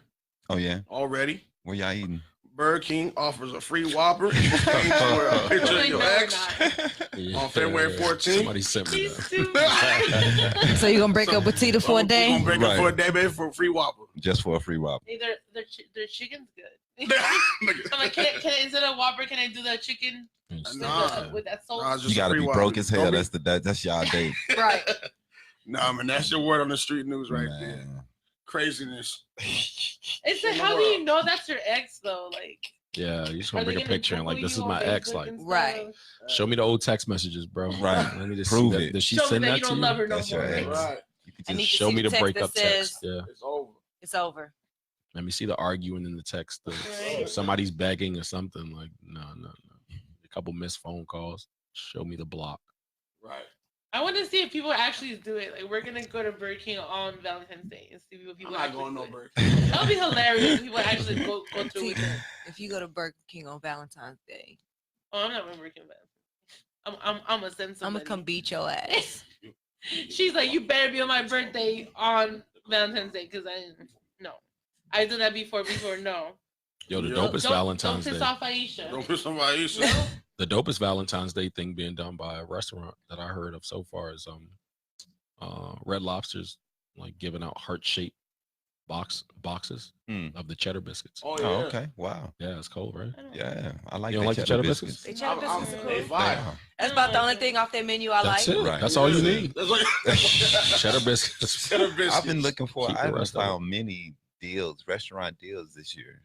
Oh yeah, already. where y'all eating? Burger King offers a free Whopper for a picture of Like, your no, we're ex. not. On February 14th? Somebody sent me She's that. stupid. So you gonna break up with Tita for a We're day? gonna break up Right. for a day, baby, for a free Whopper. Just for a free Whopper. Hey, their chicken's good. I'm like, can I, instead of Whopper, can I do the chicken Nah. with that salt? Nah, it's You just a gotta free be Whopper. broke as hell. Don't be- That's y'all date. Right. Nah, man, that's your word on the street news right there. Man. Craziness. It's like, how do you know that's your ex though? Like, Yeah, you just are want to they bring a gonna picture and like, Google this you is my on ex. Facebook Like, and stuff? Right. show me the old text messages, bro. Right. Let me just Prove see that. it. Does she Show me send that that you to don't you? love her no That's your more. ex. Right. You could I need just to Show see me the the text breakup that text. says- Yeah. It's over. It's over. Let me see the arguing in the text. Right. If somebody's begging or something. Like, no. A couple missed phone calls. Show me the block. Right. I want to see if people actually do it. Like, we're gonna go to Burger King on Valentine's Day and see what I'm people. not actually going no do. Burger. That would be hilarious if people actually go through with it. Tita, if you go to Burger King on Valentine's Day, Oh, I'm not going to Burger King. I'm gonna send I'm somebody. gonna come beat your ass. She's like, you better be on my birthday on Valentine's Day because I didn't. No, I did that before. No. Yo, the Yeah. dopest Valentine's Don't Day. piss off Aisha. Don't put somebody else. No? The dopest Valentine's Day thing being done by a restaurant that I heard of so far is Red Lobster's like giving out heart-shaped boxes Hmm. of the cheddar biscuits. Oh, yeah. Oh, okay. Wow. Yeah, it's cold, right? I don't know. Yeah, I like. You don't the like the cheddar biscuits? They cheddar I'm- biscuits are they cool. fire. Yeah. That's about the only thing off their menu I That's like. it. Right. That's all you need. That's like Cheddar biscuits. Cheddar biscuits. I've been looking for. Keep I the haven't rest of it. found many deals, restaurant deals this year.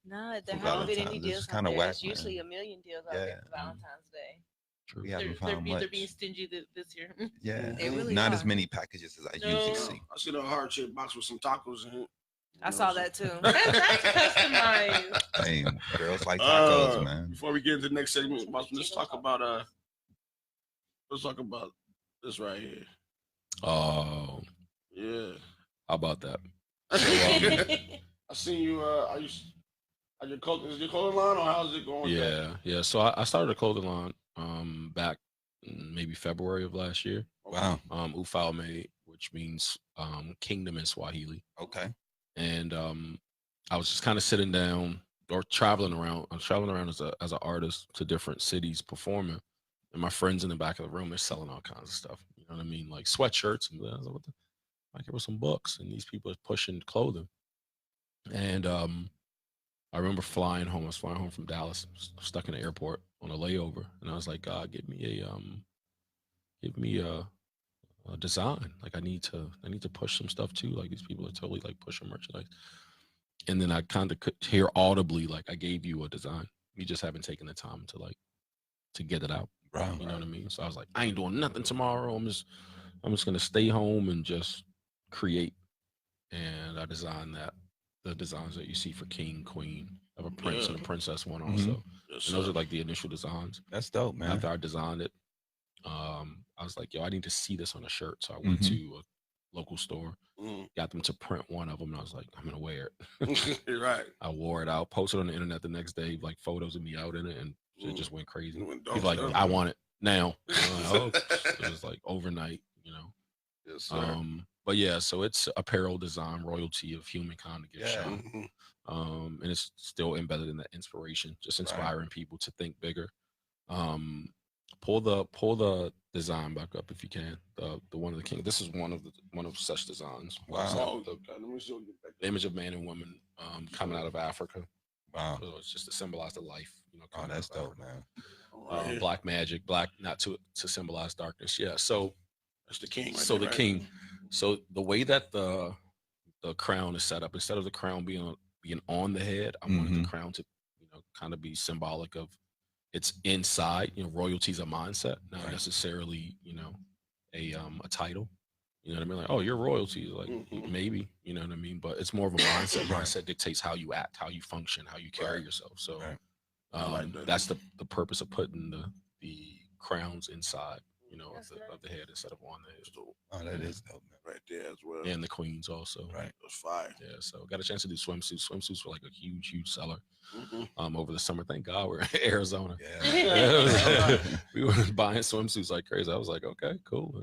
No, there For haven't been any Valentine's. This deals is out kinda there. whack, There's usually man. a million deals out Yeah. there for Valentine's Day. True. We They're, haven't they're, found being, much. they're being stingy this year. Yeah, They really not are. as many packages as I No. usually see. I see the heart shaped box with some tacos in it. I saw that too. That's customized. Hey, girls like tacos, man. Before we get into the next segment, let's talk about this right here. Oh, Yeah. how about that? I seen you. Are you? Is your clothing line or how's it going? Yeah. So I started a clothing line back in maybe February of last year. Wow. Ufalme, which means kingdom in Swahili. Okay. And I was just kind of sitting down or traveling around. I'm traveling around as an artist to different cities performing, and my friends in the back of the room, they're selling all kinds of stuff. You know what I mean, like sweatshirts and I was like, what the? Like, it was some books, and these people are pushing clothing. And I remember flying home. I was flying home from Dallas, stuck in the airport on a layover, and I was like, God, give me a design. Like I need to push some stuff too. Like these people are totally like pushing merchandise. And then I kind of could hear audibly, like, I gave you a design. You just haven't taken the time to get it out. Right. You know what I mean? So I was like, I ain't doing nothing tomorrow. I'm just gonna stay home and just create. And I designed the designs that you see for King, Queen. I have a prince and a princess one also. Yes, And those are like the initial designs. That's dope, man. After I designed it, I was like, yo, I need to see this on a shirt. So I went to a local store, got them to print one of them, and I was like, I'm gonna wear it. Right. I wore it out, posted on the internet the next day, like photos of me out in it, and it just went crazy. People like, I want it now. It was like overnight, you know. Yes, sir. But yeah, so it's apparel design, royalty of humankind to give shot. And it's still embedded in that inspiration, just inspiring people to think bigger. Pull the design back up if you can. The one of the king. This is one of such designs. Wow. The image of man and woman coming out of Africa. Wow. So it's just to symbolize the life. You know. Oh, that's dope, man. Black magic, black not to symbolize darkness. Yeah. So that's the king. So the king. So the way that the crown is set up, instead of the crown being on the head, I wanted the crown to, you know, kind of be symbolic of it's inside. You know, royalty's a mindset, not necessarily, you know, a title. You know what I mean? Like, oh, you're royalty. Like maybe, you know what I mean? But it's more of a mindset. Mindset dictates how you act, how you function, how you carry yourself. So that's the purpose of putting the crowns inside, you know, of the head instead of on the head. Oh, that is dope, man. Right there as well. And the queens also. Right. That's fire. Yeah. So got a chance to do swimsuits. Swimsuits were like a huge seller over the summer. Thank God we're in Arizona. Yeah. We were buying swimsuits like crazy. I was like, okay, cool.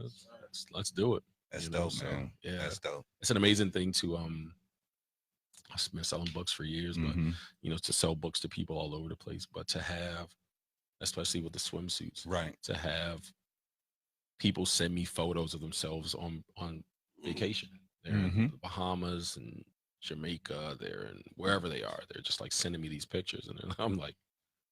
Let's do it. That's dope, man. Yeah. That's dope. It's an amazing thing to I've been selling books for years, but you know, to sell books to people all over the place, but to have, especially with the swimsuits, to have people send me photos of themselves on vacation. They're in the Bahamas and Jamaica, they're in wherever they are. They're just like sending me these pictures, and I'm like,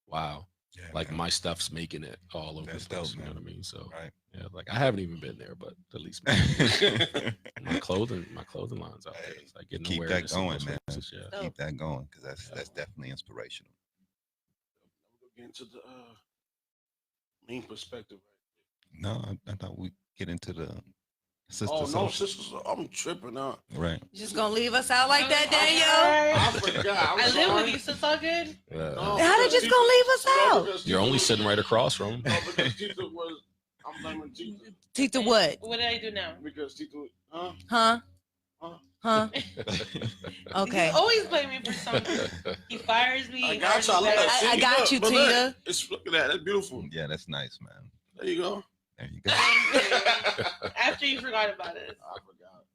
wow. Yeah, like man. My stuff's making it all over the place. Dope, you know what I mean? So yeah, like I haven't even been there, but at least my clothing lines out there. It's like getting keep awareness. That going, man. Keep that going, because that's definitely inspirational. We'll get into the main perspective. No, I thought we get into the sister. Oh no, sisters! I'm tripping out. Right. You just gonna leave us out like that, DanYo? I forgot. I live with you, so it's all good. How they just gonna leave us out? You're only sitting right across from him. No, because Tita was. I'm blaming Tita. Tita what? What did I do now? Because Tita, Huh? Okay. He always blame me for something. He fires me. I got you. I got you, Tita. Look at that. That's beautiful. Yeah, that's nice, man. There you go. There you go. After you forgot about it. I forgot.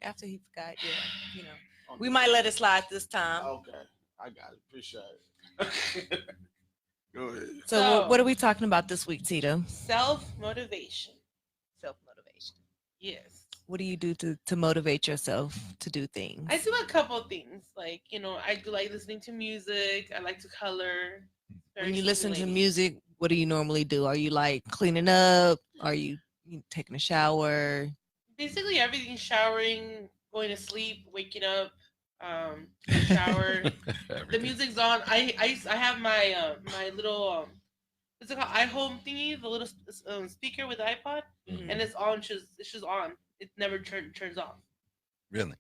After he forgot, yeah. You know, we might let it slide this time. Okay, I got it. Appreciate it. Go ahead. So what are we talking about this week, Tita? Self-motivation. Self-motivation. Yes. What do you do to motivate yourself to do things? I do a couple of things. Like, you know, I do like listening to music. I like to color. When you listen to music, what do you normally do? Are you like cleaning up? Are you taking a shower? Basically everything: showering, going to sleep, waking up, shower. The music's on. I have my my little what's it called? iHome thingy, the little speaker with the iPod, and it's on. It's just on. It never turns off. Really?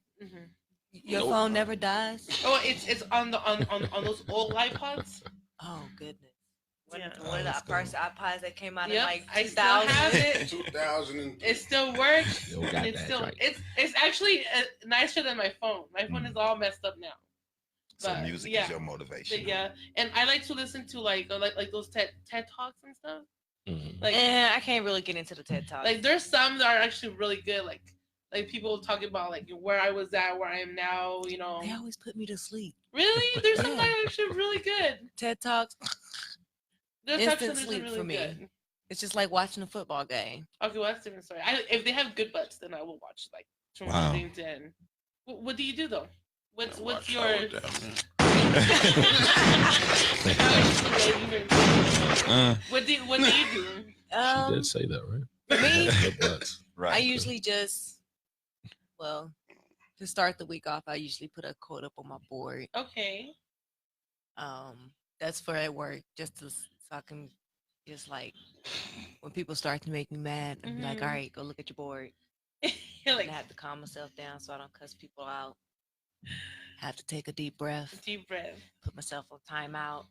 Your phone never dies? Oh, it's on those old iPods. Oh goodness. One Yeah. of the first iPods that came out in like I still have 2000. it. 2000. It still works. Still got And it's that, still right. it's actually nicer than my phone. My phone is all messed up now. So But, music yeah. is your motivation. Yeah, and I like to listen to like those TED Talks and stuff. Like I can't really get into the TED Talk. like there's some that are actually really good. Like people talking about like where I was at, where I am now. You know, They always put me to sleep. really, there's some that are actually really good. TED Talks, There's instant actually sleep really for me. good. It's just like watching a football game. Okay, well that's a different story. If they have good butts, then I will watch like from Wow. beginning to end. What do you do though? What's Watch your out with that, man. What do you do? She did say that, right? For me, Good butts. Right. I usually just, well, to start the week off, I usually put a quote up on my board. Okay. That's for at work, just to, so I can just like when people start to make me mad, I'm like, Mhm. all right, go look at your board. You're And like I have to calm myself down so I don't cuss people out. Have to take a deep breath, deep breath. put myself on timeout,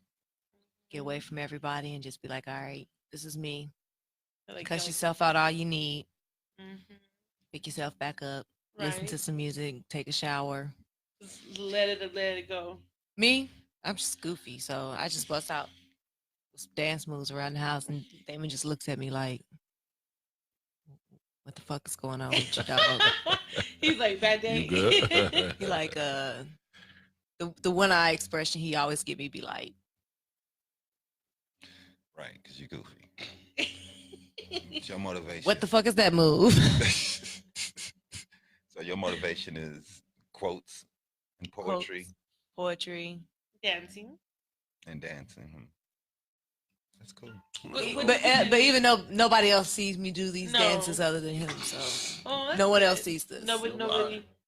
get away from everybody, and just be like, all right, this is me. Like, Cuss don't- yourself out all you need. Mhm. Pick yourself back up. Listen to Right. some music. Take a shower. Just let it go. Me, I'm just goofy, so I just bust out some dance moves around the house, and Damon just looks at me like, "What the fuck is going on with you, dog?" He's like, bad day. You good? He like the one eye expression he always give me be like, Right, because you're goofy. It's your motivation. "What the fuck is that move?" So your motivation is quotes and poetry Poetry. Dancing. and dancing. That's cool. But even though nobody else sees me do these No. dances other than him, so Oh, that's no one good. else sees this. Nobody.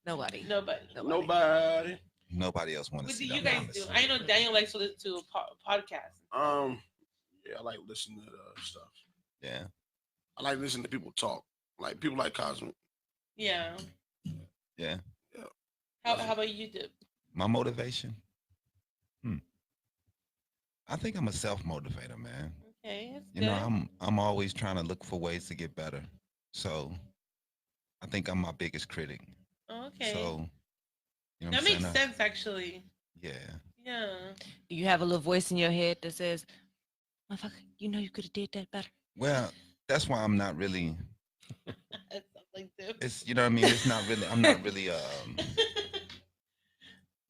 Nobody. Nobody. Nobody else wants What to do see you that guys do? nonsense. I know Daniel likes to listen to a podcast. Yeah, I like listening to stuff. Yeah. I like listening to people talk. Like people like Qosmic. Yeah. Yeah. How about you, Dip? My motivation. I think I'm a self-motivator, man. Okay. That's You know, good. I'm always trying to look for ways to get better. So I think I'm my biggest critic. Okay. So you know that what I'm makes saying? sense, actually. Yeah. Yeah. Do you have a little voice in your head that says, "Motherfucker, you know you could have did that better"? Well, that's why I'm not really It sounds like Dip. it's you know what I mean, it's not really I'm not really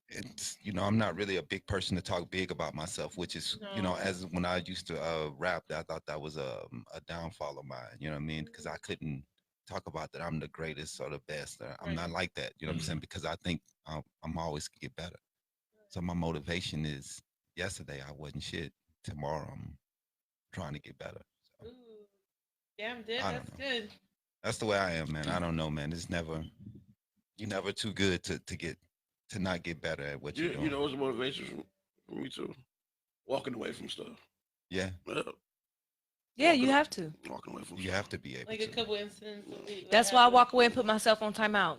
it's I'm not really a big person to talk big about myself, which is No. as when I used to rap, I thought that was a downfall of mine, you know what I mean, because I couldn't talk about that I'm the greatest or the best. I'm not Right. like that, you know what I'm saying, because I think I'm always gonna get better. So my motivation is yesterday I wasn't shit, tomorrow I'm trying to get better. So Ooh. Damn, Dip. I don't That's know. good. that's the way I am, man. I don't know, man. You're never too good to not get better at what you're doing. You know what's the motivation for me too? Walking away from stuff. Yeah, Yeah, you have to. Walking away from you stuff. have to be able Like a to. couple incidents. Like That's why I walk away and put myself on timeout.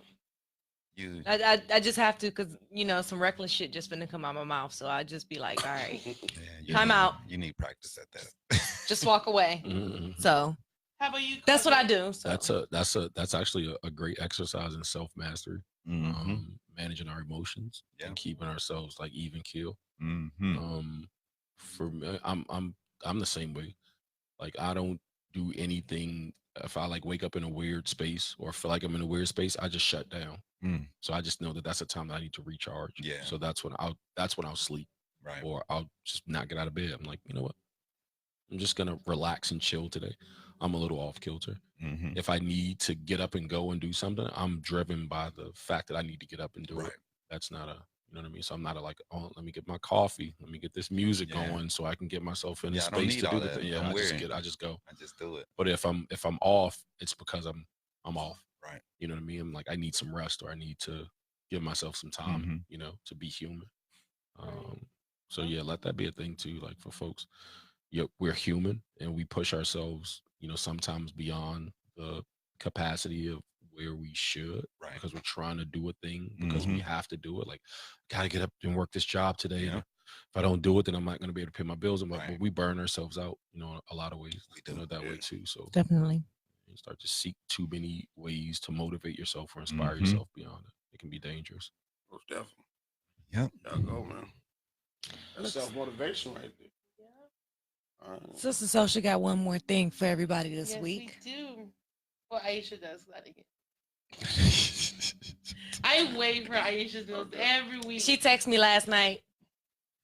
You I just have to, because some reckless shit just finna come out my mouth, so I just be like, all right, Time need, out. You need practice at that. just walk away. Mhm. So How about you? that's what I Qosmic? do. So That's actually a great exercise in self mastery. Mhm. Managing our emotions Yeah. and keeping ourselves like even keel. Mhm. For me, I'm the same way. Like I don't do anything if I like wake up in a weird space or feel like I'm in a weird space. I just shut down. Mm. So I just know that that's a time that I need to recharge. Yeah. So that's when I'll sleep Right. or I'll just not get out of bed. I'm like, you know what? I'm just gonna relax and chill today. I'm a little off kilter. Mhm. If I need to get up and go and do something, I'm driven by the fact that I need to get up and do Right. it. That's not you know what I mean? So I'm not oh, let me get my coffee, let me get this music Yeah. going so I can get myself in a Yeah, I don't space need to do all the that. thing. Yeah, I'm I weary. just go. I just do it. But if I'm off, it's because I'm off. Right. You know what I mean? I'm like, I need some rest or I need to give myself some time, to be human. So yeah, let that be a thing too. Like for folks, we're human and we push ourselves, sometimes beyond the capacity of where we should, Right. because we're trying to do a thing because we have to do it. Like, gotta get up and work this job today. Yeah. And if I don't do it, then I'm not going to be able to pay my bills. Right. But we burn ourselves out, a lot of ways. We do. That way too. So definitely. you start to seek too many ways to motivate yourself or inspire yourself beyond it. It can be dangerous. Most definitely. Yep. Y'all go, man. That's self motivation right there. Yeah. Sister Social got one more thing for everybody this Yes, week. we do. Well, Aisha does. I wait for Aisha's notes every week. She texted me last night.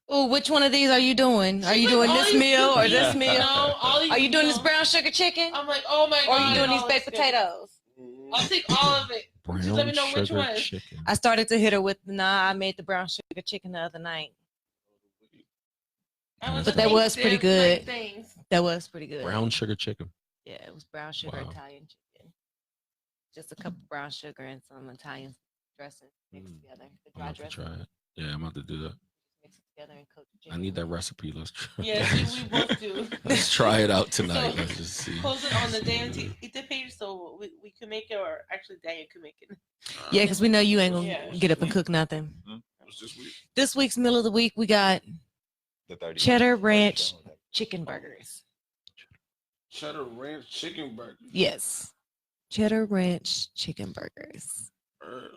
Oh, which one of these are you doing? Are you She's like, doing all this these meal or cookies, this meal? No, all these Are you doing this meals. brown sugar chicken? I'm like, oh my Or god. are you doing these all baked this good. potatoes? I'll take all of it. Just let me know which sugar one. chicken. I started to hit her with, I made the brown sugar chicken the other night. But that was pretty good. Things. That was pretty good. Brown sugar chicken. Yeah, it was brown sugar Wow. Italian chicken. Just a cup of brown sugar and some Italian dressing mixed together. The I'm dry about to dressing. try it. Yeah, I'm about to do that. Mix it together and cook the I chicken. need that recipe. Let's try. Yeah, we both do. Let's try it out tonight. So, Let's just see. Post it on the DanYo&Tita page so we can make it, or actually Daniel can make it. Yeah, because we know you ain't gonna get up and cook nothing. What's this week? This week's meal of the week, we got The 30 cheddar ranch chicken burgers. Cheddar ranch chicken burger. Yes, cheddar ranch chicken burgers. There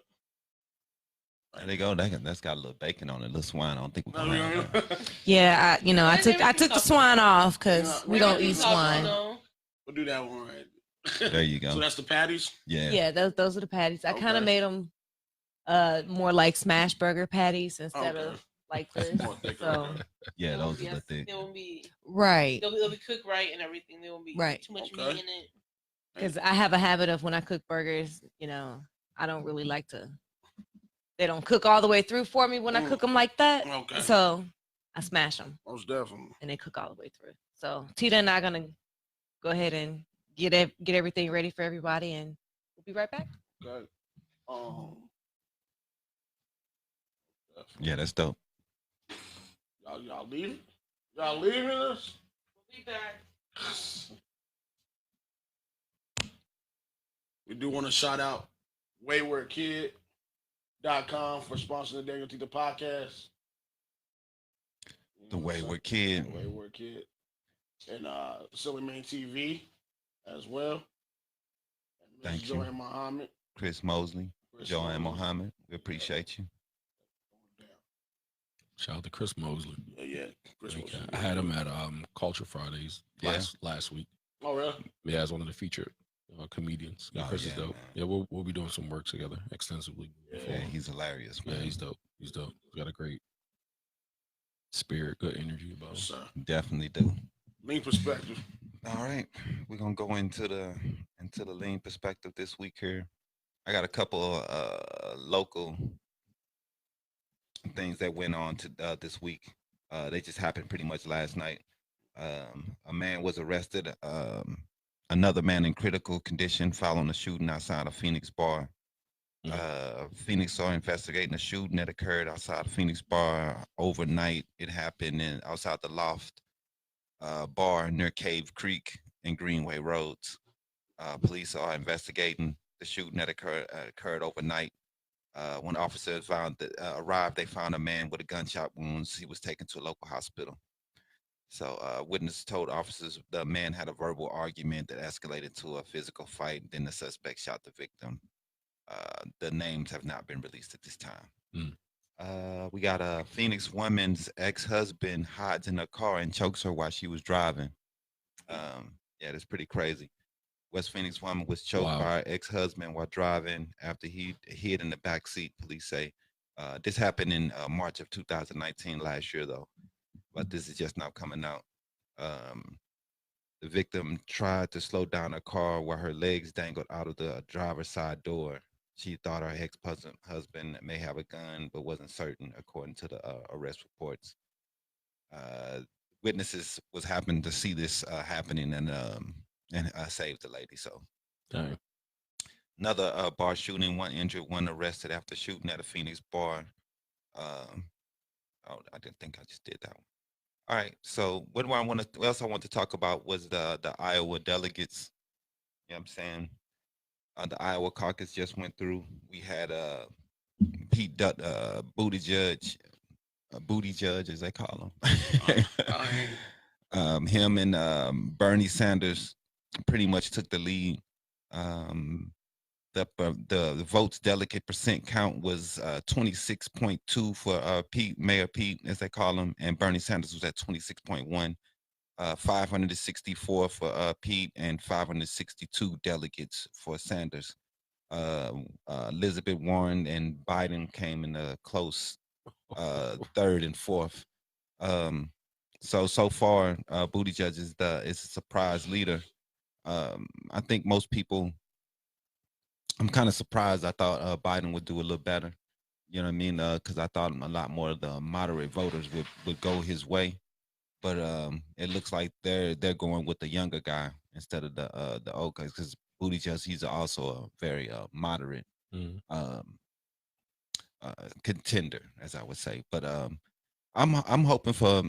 they go. That's got a little bacon on it, a little swine. I don't think we can have that. Yeah, I took the swine off because we don't eat swine. We'll do that one right. There you go. So that's the patties. Yeah. Yeah, those are the patties. I kind of Okay. made them more like smash burger patties instead Okay. of like That's this. more thicker. So Yeah, those are the They thick. won't be. right, They'll be cooked right and everything. There won't be Right. too much Okay. meat in it. because I have a habit of when I cook burgers, I don't really like to. They don't cook all the way through for me when I cook them like that. Okay. So I smash them Most definitely. and they cook all the way through. So Tita and I are gonna go ahead and get everything ready for everybody, and we'll be right back. Okay. Yeah, that's dope. Y'all leaving? Y'all leaving us? We'll be back. We do want to shout out WaywardKid.com for sponsoring the DanYo&Tita podcast. The Wayward Kid. The Wayward Kid. And Silly Man TV as well. And Thank Mrs. you. Joanne Muhammad. Chris Mosley, Joanne Mohammed. We appreciate you. Shout out to Chris Mosley. Yeah. Chris Like, Mosley. I had him at Culture Fridays last week. Oh, really? Yeah, as one of the featured comedians. Oh, Chris is yeah, dope. man. Yeah, we'll be doing some work together extensively. Yeah, he's hilarious, man. Yeah, he's dope. He's dope. He's got a great spirit, good energy about Yes, him. sir. Definitely do. Lean perspective. All right, we're gonna go into the lean perspective this week here. I got a couple local things that went on to this week. They just happened pretty much last night. A man was arrested. Another man in critical condition following a shooting outside a Phoenix bar. Phoenix are investigating a shooting that occurred outside the Phoenix bar overnight. It happened outside the Loft bar near Cave Creek and Greenway Roads. Police are investigating the shooting that occurred overnight. When officers arrived, they found a man with a gunshot wounds. He was taken to a local hospital. So witnesses told officers the man had a verbal argument that escalated to a physical fight. Then the suspect shot the victim. The names have not been released at this time. We got a Phoenix woman's ex-husband hides in her car and chokes her while she was driving. Yeah, that's pretty crazy. West Phoenix woman was choked by her ex-husband while driving after he hid in the back seat, police say. This happened in March of 2019, last year, though. But this is just now coming out. The victim tried to slow down her car while her legs dangled out of the driver's side door. She thought her ex-husband may have a gun, but wasn't certain, according to the arrest reports. Witnesses was happening to see this happening and saved the lady. So, Dang. another bar shooting, one injured, one arrested after shooting at a Phoenix bar. I didn't think I just did that one. All right. So, what else I want to talk about was the Iowa delegates. You know what I'm saying? The Iowa caucus just went through. We had Pete Buttigieg, Booty Judge, as they call him. Him and Bernie Sanders pretty much took the lead. The votes delegate percent count was 26.2 for Mayor Pete, as they call him, and Bernie Sanders was at 26.1. 564 for Pete and 562 delegates for Sanders. Elizabeth Warren and Biden came in a close third and fourth. So far, Buttigieg is a surprise leader. I think most people. I'm kind of surprised. I thought Biden would do a little better. You know what I mean? Because I thought a lot more of the moderate voters would go his way. but it looks like they're going with the younger guy instead of the old guys, because Buttigieg, he's also a very moderate um contender, as I would say. But I'm hoping for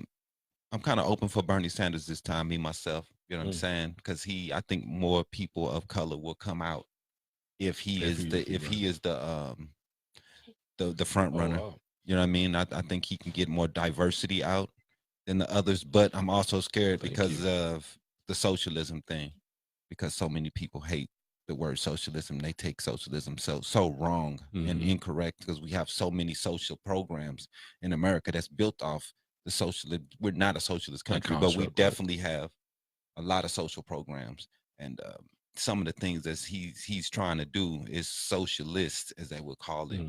I'm kind of open for Bernie Sanders this time, me myself. You know what I'm saying? Because I think more people of color will come out if he is the front runner. Wow. You know what I mean? I think he can get more diversity out than the others, but I'm also scared because of the socialism thing, because so many people hate the word socialism. They take socialism so wrong and incorrect, because we have so many social programs in America that's built off the socialist. We're not a socialist country, but we definitely have a lot of social programs, and some of the things that he's trying to do is socialist, as they would call it.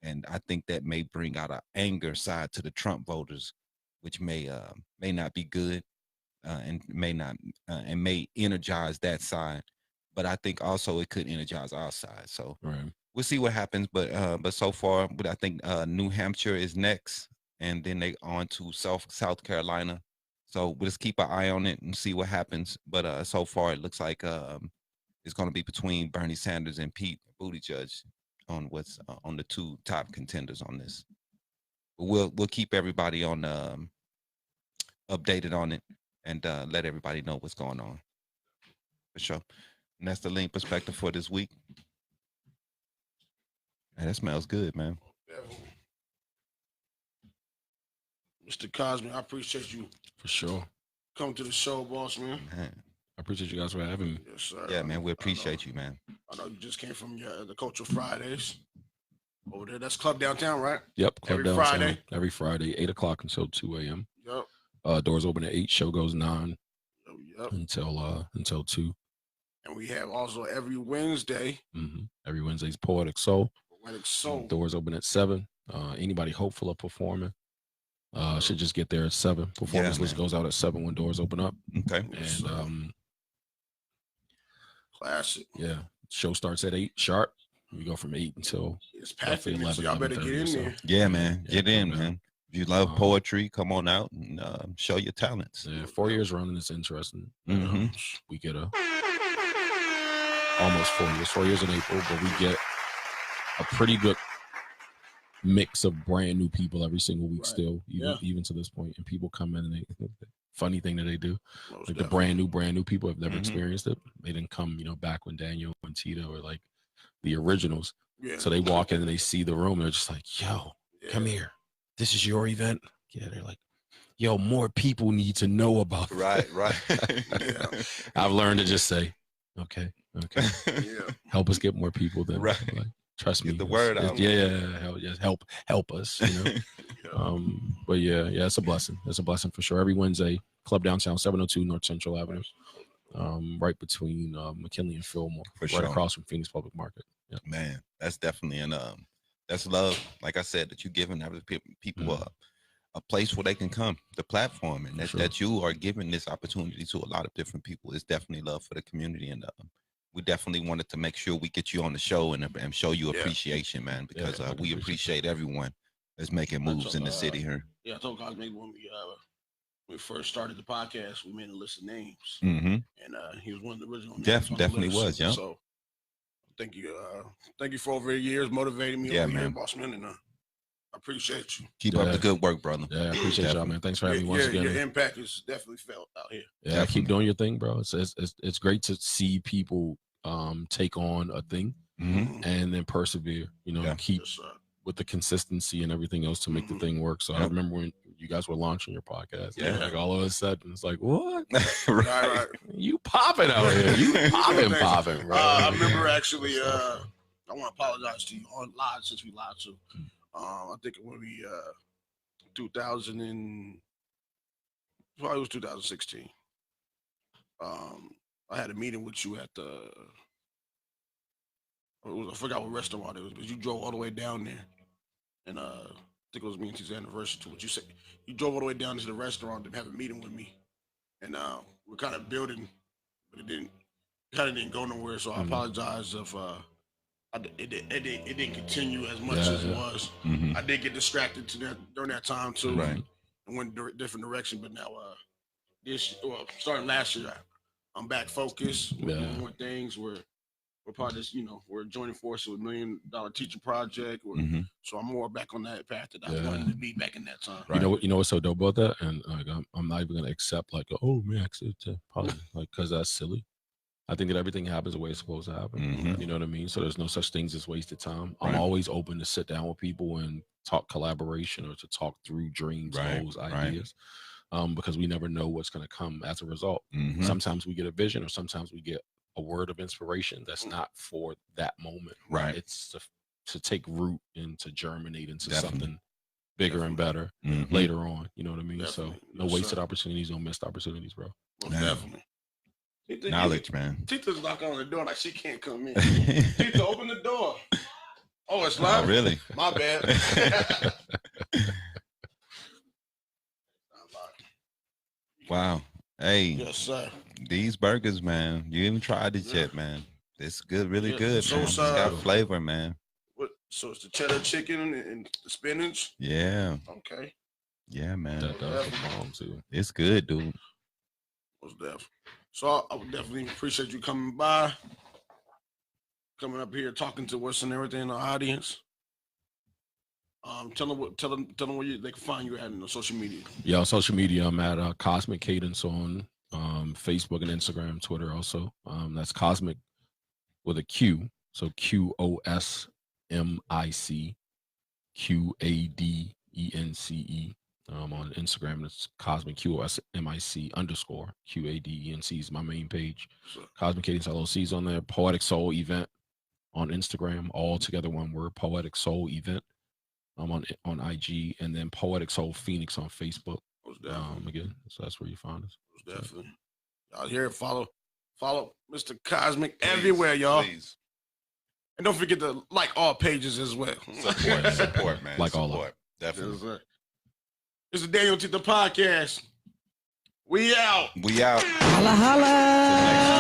And I think that may bring out an anger side to the Trump voters, which may not be good, and may energize that side. But I think also it could energize our side. So we'll see what happens. But so far, I think New Hampshire is next, and then they on to South Carolina. So we'll just keep an eye on it and see what happens. But so far, it looks like it's going to be between Bernie Sanders and Pete Buttigieg on what's on the two top contenders on this. But we'll keep everybody on updated on it, and let everybody know what's going on. For sure. And that's the Lean Perspective for this week. Man, that smells good, man. Mr. Qosmic, I appreciate you For sure. coming to the show, boss, man. Man. I appreciate you guys for having me. Yes, sir. Yeah, man, we appreciate you, man. I know you just came from the Cultural Fridays over there. That's Club Downtown, right? Yep. Club Every Downtown, Friday? Every Friday, 8 o'clock until 2 a.m. Yep. Doors open at 8. Show goes 9 Yep. until 2. And we have also every Wednesday. Every Wednesday's Poetic Soul. Poetic Soul. Doors open at 7. Anybody hopeful of performing should just get there at 7. Performance list goes out at 7 when doors open up. Okay. And classic. Yeah, show starts at 8 sharp. We go from 8 until It's packed in there, so 11, y'all better get in 11:30 or there. so. Yeah, man. Yeah, Get in, come man. If you love poetry, come on out and show your talents. Yeah, 4 years running is interesting. Mhm. We get almost 4 years. 4 years in April, but we get a pretty good mix of brand new people every single week. Right. Still, Yeah. even to this point, and people come in and they funny thing that they do, Most like the definitely. brand new people have never Mhm. experienced it. They didn't come, back when DanYo&Tita or like the originals. Yeah. So they walk in and they see the room. And they're just like, "Yo, Yeah. come here. This is your event." Yeah, they're like, "Yo, more people need to know about." Right. Yeah. I've learned to just say, "Okay, Yeah. help us get more people." Then, Right. like, trust me, Get the word out. help us. But yeah, it's a blessing. It's a blessing for sure. Every Wednesday, Club Downtown, 702 North Central Avenue, right between McKinley and Fillmore, For right sure. across from Phoenix Public Market. Yeah. Man, that's definitely that's love. Like I said, that you're giving other people a place where they can come, the platform, and that, Sure. that you are giving this opportunity to a lot of different people. It's definitely love for the community, and we definitely wanted to make sure we get you on the show and show you Yeah. appreciation, man, because I we appreciate appreciate everyone that's making moves in the city here. Yeah, I told Cosmic when we first started the podcast, we made a list of names, Mm-hmm. and he was one of the original names. Definitely on the list. was, yeah. So thank you for over the years motivating me Yeah, over here, man. boss man, and I appreciate you. Keep up Yeah. the good work, brother. Yeah, I appreciate y'all, Definitely. man. Thanks for having me once Your again. impact is definitely felt out here. Yeah, Definitely. keep doing your thing, bro. It's great to see people take on a thing Mm-hmm. and then persevere. Yeah. Keep Yes, sir. with the consistency and everything else to make the thing work. So I Yep. remember when you guys were launching your podcast. Yeah. Like all of a sudden, it's like, what? Right. You popping out here? You popping, bro. I remember actually. I want to apologize to you on live since we live too. I think it would be 2000 and probably it was 2016. I had a meeting with you at I forgot what restaurant it was, but you drove all the way down there, and I think it was me and T's anniversary too. What you said, you drove all the way down to the restaurant to have a meeting with me, and we're kind of building, but it kind of didn't go nowhere. So I apologize if it didn't continue as much as it was. Mm-hmm. I did get distracted during that time too, Right. and went a different direction. But now starting last year, I'm back focused. We're Yeah. doing more things. We're part of this, we're joining forces with $1 Million Teacher Project. So I'm more back on that path that I wanted to be back in that time. Right. You know what's so dope about that? And like, I'm not even gonna accept like, oh man, it's probably like, because that's silly. I think that everything happens the way it's supposed to happen. You know what I mean? So there's no such things as wasted time. I'm always open to sit down with people and talk collaboration or to talk through dreams, goals, ideas. Because we never know what's going to come as a result. Sometimes we get a vision, or sometimes we get a word of inspiration that's not for that moment. Right. It's to take root and to germinate into something bigger and better later on. You know what I mean? Definitely. So no wasted opportunities, no missed opportunities, bro. Definitely. Knowledge, man. Tita's knocking on the door like she can't come in. Tita, open the door. Oh, it's locked? Oh, really? My bad. Wow. Hey. Yes, sir. These burgers, man. You even tried it yet, man? It's good, really good, so man. It's got flavor, man. So it's the cheddar chicken and the spinach? Yeah. Okay. Yeah, man. That's the bomb too. It's good, dude. Most definitely. So I would definitely appreciate you coming by, coming up here, talking to us and everything in the audience. Tell them where they can find you at in the social media. Yeah, on social media, I'm at Qosmic Qadence on Facebook and Instagram, Twitter also. That's Qosmic with a Q, so QOSMIC QADENCE. On Instagram, it's Qosmic QOSMIC _ QADENC is my main page. Sure. Qosmic Qadence LLC is on there. Poetic Soul Event on Instagram, all together one word. Poetic Soul Event. On IG, and then Poetic Soul Phoenix on Facebook. Again, so that's where you find us. Definitely. Y'all here, follow Mr. Qosmic everywhere, y'all. Please. And don't forget to like all pages as well. Support, man. Like all of support. Definitely. It's the DanYo&Tita podcast. We out. We out. Holla, holla.